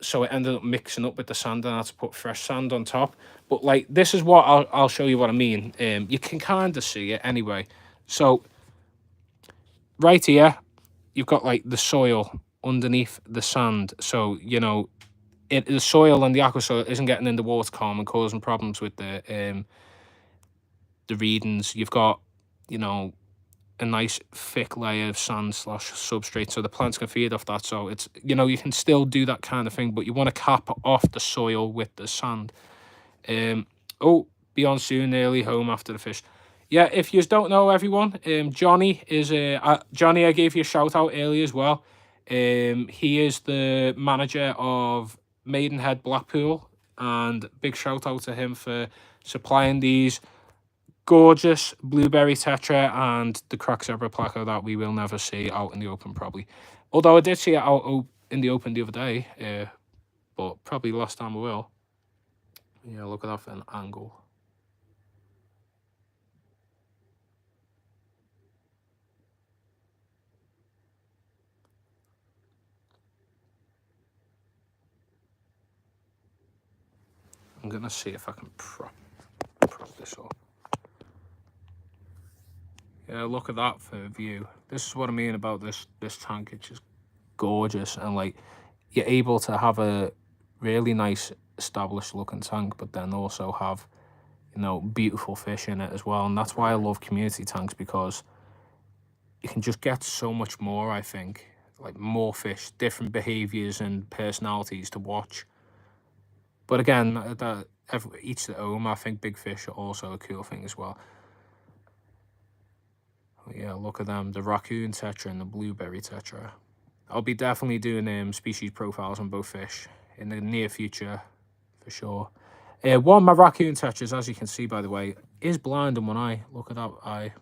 So it ended up mixing up with the sand, and I had to put fresh sand on top. But like, this is what I'll show you what I mean. You can kind of see it anyway. So right here, you've got like the soil underneath the sand. So, you know, the soil and the aqua soil isn't getting in the water column and causing problems with the readings. You've got, you know, a nice thick layer of sand slash substrate, so the plants can feed off that. So it's, you know, you can still do that kind of thing, but you want to cap off the soil with the sand. Oh, be on soon, early home after the fish. Yeah, if you don't know, everyone, Johnny is Johnny, I gave you a shout out earlier as well. He is the manager of Maidenhead Blackpool, and big shout out to him for supplying these gorgeous blueberry tetra and the crack zebra placo that we will never see out in the open, probably. Although I did see it out in the open the other day, but probably last time we will. Yeah, look at that for an angle. I'm gonna see if I can prop this up. Yeah, look at that for a view. This is what I mean about this tank. It's just gorgeous, and like, you're able to have a really nice established looking tank, but then also have, you know, beautiful fish in it as well. And that's why I love community tanks, because you can just get so much more, I think. Like, more fish, different behaviors and personalities to watch. But again, each their own. I think big fish are also a cool thing as well. But yeah, look at them, the raccoon tetra and the blueberry tetra. I'll be definitely doing species profiles on both fish in the near future, for sure. One of my raccoon tetras, as you can see by the way, is blind in one eye. Look at that eye.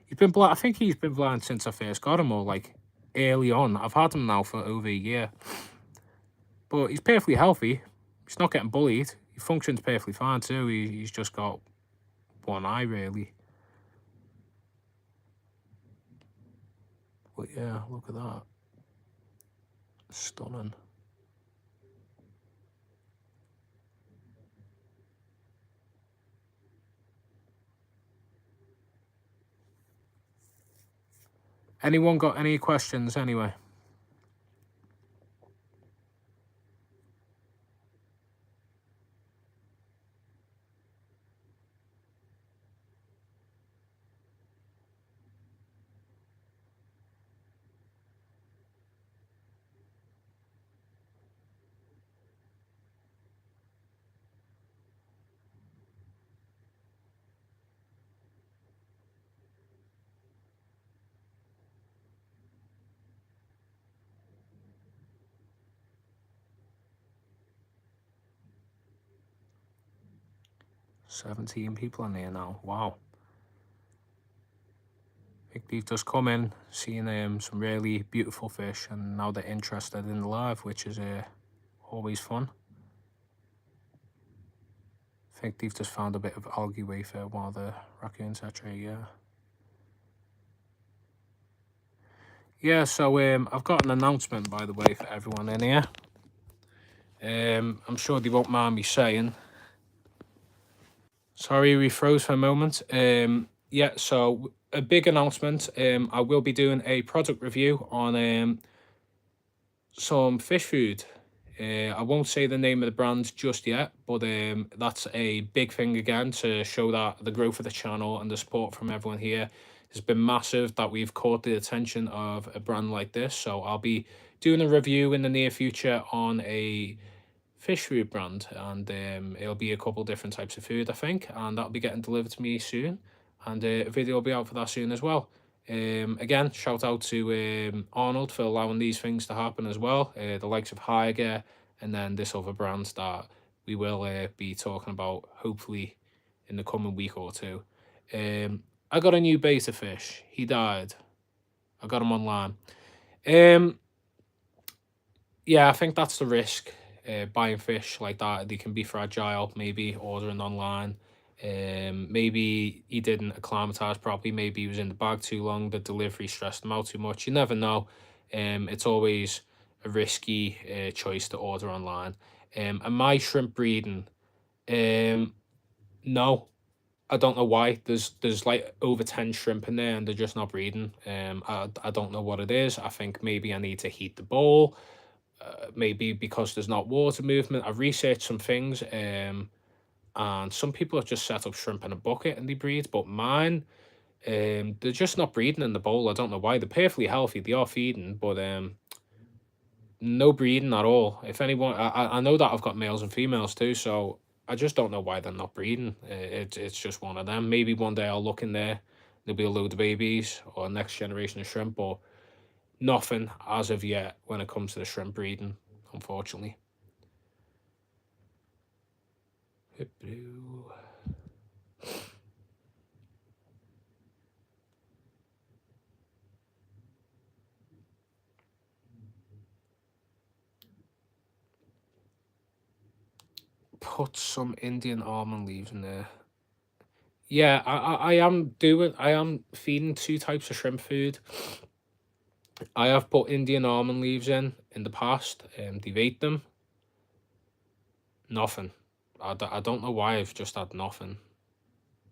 He's been blind. I think he's been blind since I first got him, or like early on. I've had him now for over a year, but he's perfectly healthy. He's not getting bullied. He functions perfectly fine too. He's just got one eye, really. But yeah, look at that. Stunning. Anyone got any questions anyway? 17 people in there now. Wow. I think they've just come in, seen some really beautiful fish, and now they're interested in the live, which is always fun. I think they've just found a bit of algae wafer while the raccoons hatchery, yeah. Yeah, so I've got an announcement, by the way, for everyone in here. I'm sure they won't mind me saying. Sorry, we froze for a moment. Yeah, so a big announcement. I will be doing a product review on some fish food. I won't say the name of the brand just yet, but that's a big thing again to show that the growth of the channel and the support from everyone here has been massive, that we've caught the attention of a brand like this. So I'll be doing a review in the near future on a fish food brand, and it'll be a couple different types of food, I think, and that'll be getting delivered to me soon, and a video will be out for that soon as well. Again, shout out to Arnold for allowing these things to happen as well, the likes of Haiger, and then this other brand that we will be talking about hopefully in the coming week or two. I got a new beta fish. He died. I got him online. Yeah, I think that's the risk. Buying fish like that, they can be fragile. Maybe ordering online. Maybe he didn't acclimatize properly. Maybe he was in the bag too long. The delivery stressed him out too much. You never know. It's always a risky choice to order online. And my shrimp breeding, no, I don't know why. There's like over 10 shrimp in there and they're just not breeding. I don't know what it is. I think maybe I need to heat the bowl. Maybe because there's not water movement. I've researched some things, and some people have just set up shrimp in a bucket and they breed, but mine, they're just not breeding in the bowl. I don't know why. They're perfectly healthy. They are feeding, but no breeding at all. If anyone, I know that I've got males and females too, so I just don't know why they're not breeding. It's just one of them. Maybe one day I'll look in there, there'll be a load of babies or next generation of shrimp, but nothing as of yet when it comes to the shrimp breeding, unfortunately. Put some Indian almond leaves in there. Yeah, I am feeding two types of shrimp food. I have put Indian almond leaves in the past, they've ate them. Nothing. I don't know why I've just had nothing.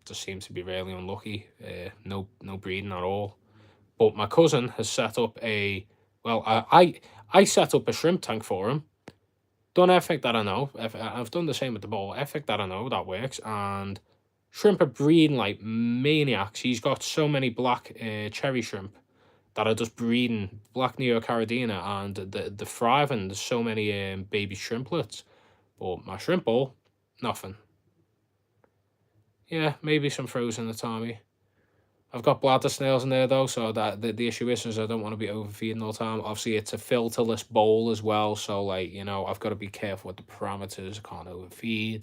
Just seems to be really unlucky. No breeding at all. But my cousin has set up I set up a shrimp tank for him. Done everything that I know. I've done the same with the bowl. Everything that I know that works, and shrimp are breeding like maniacs. He's got so many black cherry shrimp that are just breeding, black neocaridina, and the thriving. There's so many baby shrimplets. But my shrimp bowl, nothing. Yeah, maybe some frozen atami. I've got bladder snails in there though, so that the issue is I don't want to be overfeeding all the time. Obviously, it's a filterless bowl as well, so like, you know, I've got to be careful with the parameters. I can't overfeed.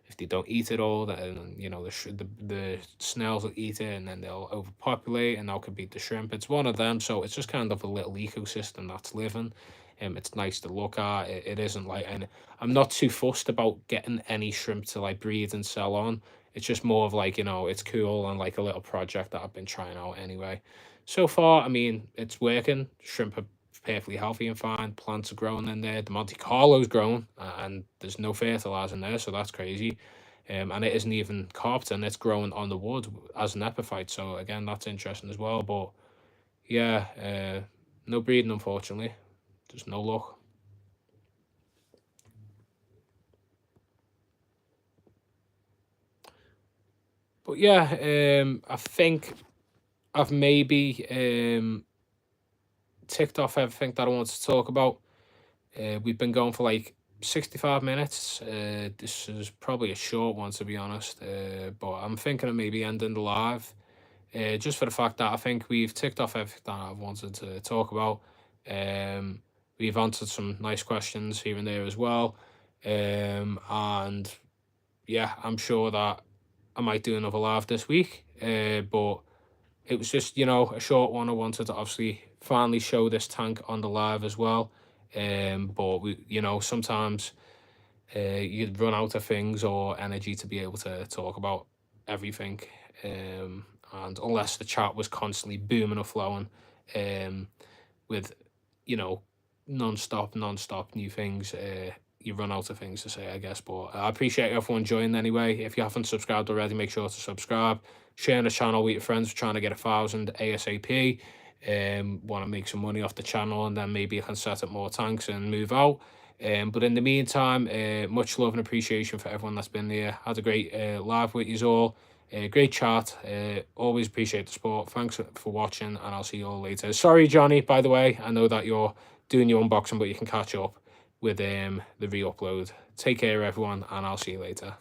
If they don't eat it all, then you know the snails will eat it, and then they'll overpopulate, and that could beat the shrimp. It's one of them, so it's just kind of a little ecosystem that's living. It's nice to look at. It isn't like, and I'm not too fussed about getting any shrimp to like breed and sell on. It's just more of like, you know, it's cool and like a little project that I've been trying out anyway. So far, I mean, it's working. Shrimp are perfectly healthy and fine. Plants are growing in there. The Monte Carlo's growing, and there's no fertilizer in there, so that's crazy. And it isn't even carpeting, it's growing on the wood as an epiphyte. So again, that's interesting as well. But yeah, no breeding, unfortunately. Just no luck. But yeah, I think I've maybe ticked off everything that I wanted to talk about. We've been going for like 65 minutes. This is probably a short one, to be honest. But I'm thinking of maybe ending the live. Just for the fact that I think we've ticked off everything that I wanted to talk about. We've answered some nice questions here and there as well. And yeah, I'm sure that I might do another live this week. But it was just, you know, a short one. I wanted to obviously finally show this tank on the live as well. But we, you know, sometimes you'd run out of things or energy to be able to talk about everything. And unless the chat was constantly booming or flowing, with, you know, non-stop new things, you run out of things to say, I guess. But I appreciate everyone joining anyway. If you haven't subscribed already, make sure to subscribe. Share the channel with your friends. We're trying to get 1,000 ASAP. Want to make some money off the channel, and then maybe I can set up more tanks and move out. But in the meantime, much love and appreciation for everyone that's been there. Had a great live with you all. Great chat. Always appreciate the support. Thanks for watching, and I'll see you all later. Sorry, Johnny, by the way. I know that you're doing your unboxing, but you can catch up with the re-upload. Take care, everyone, and I'll see you later.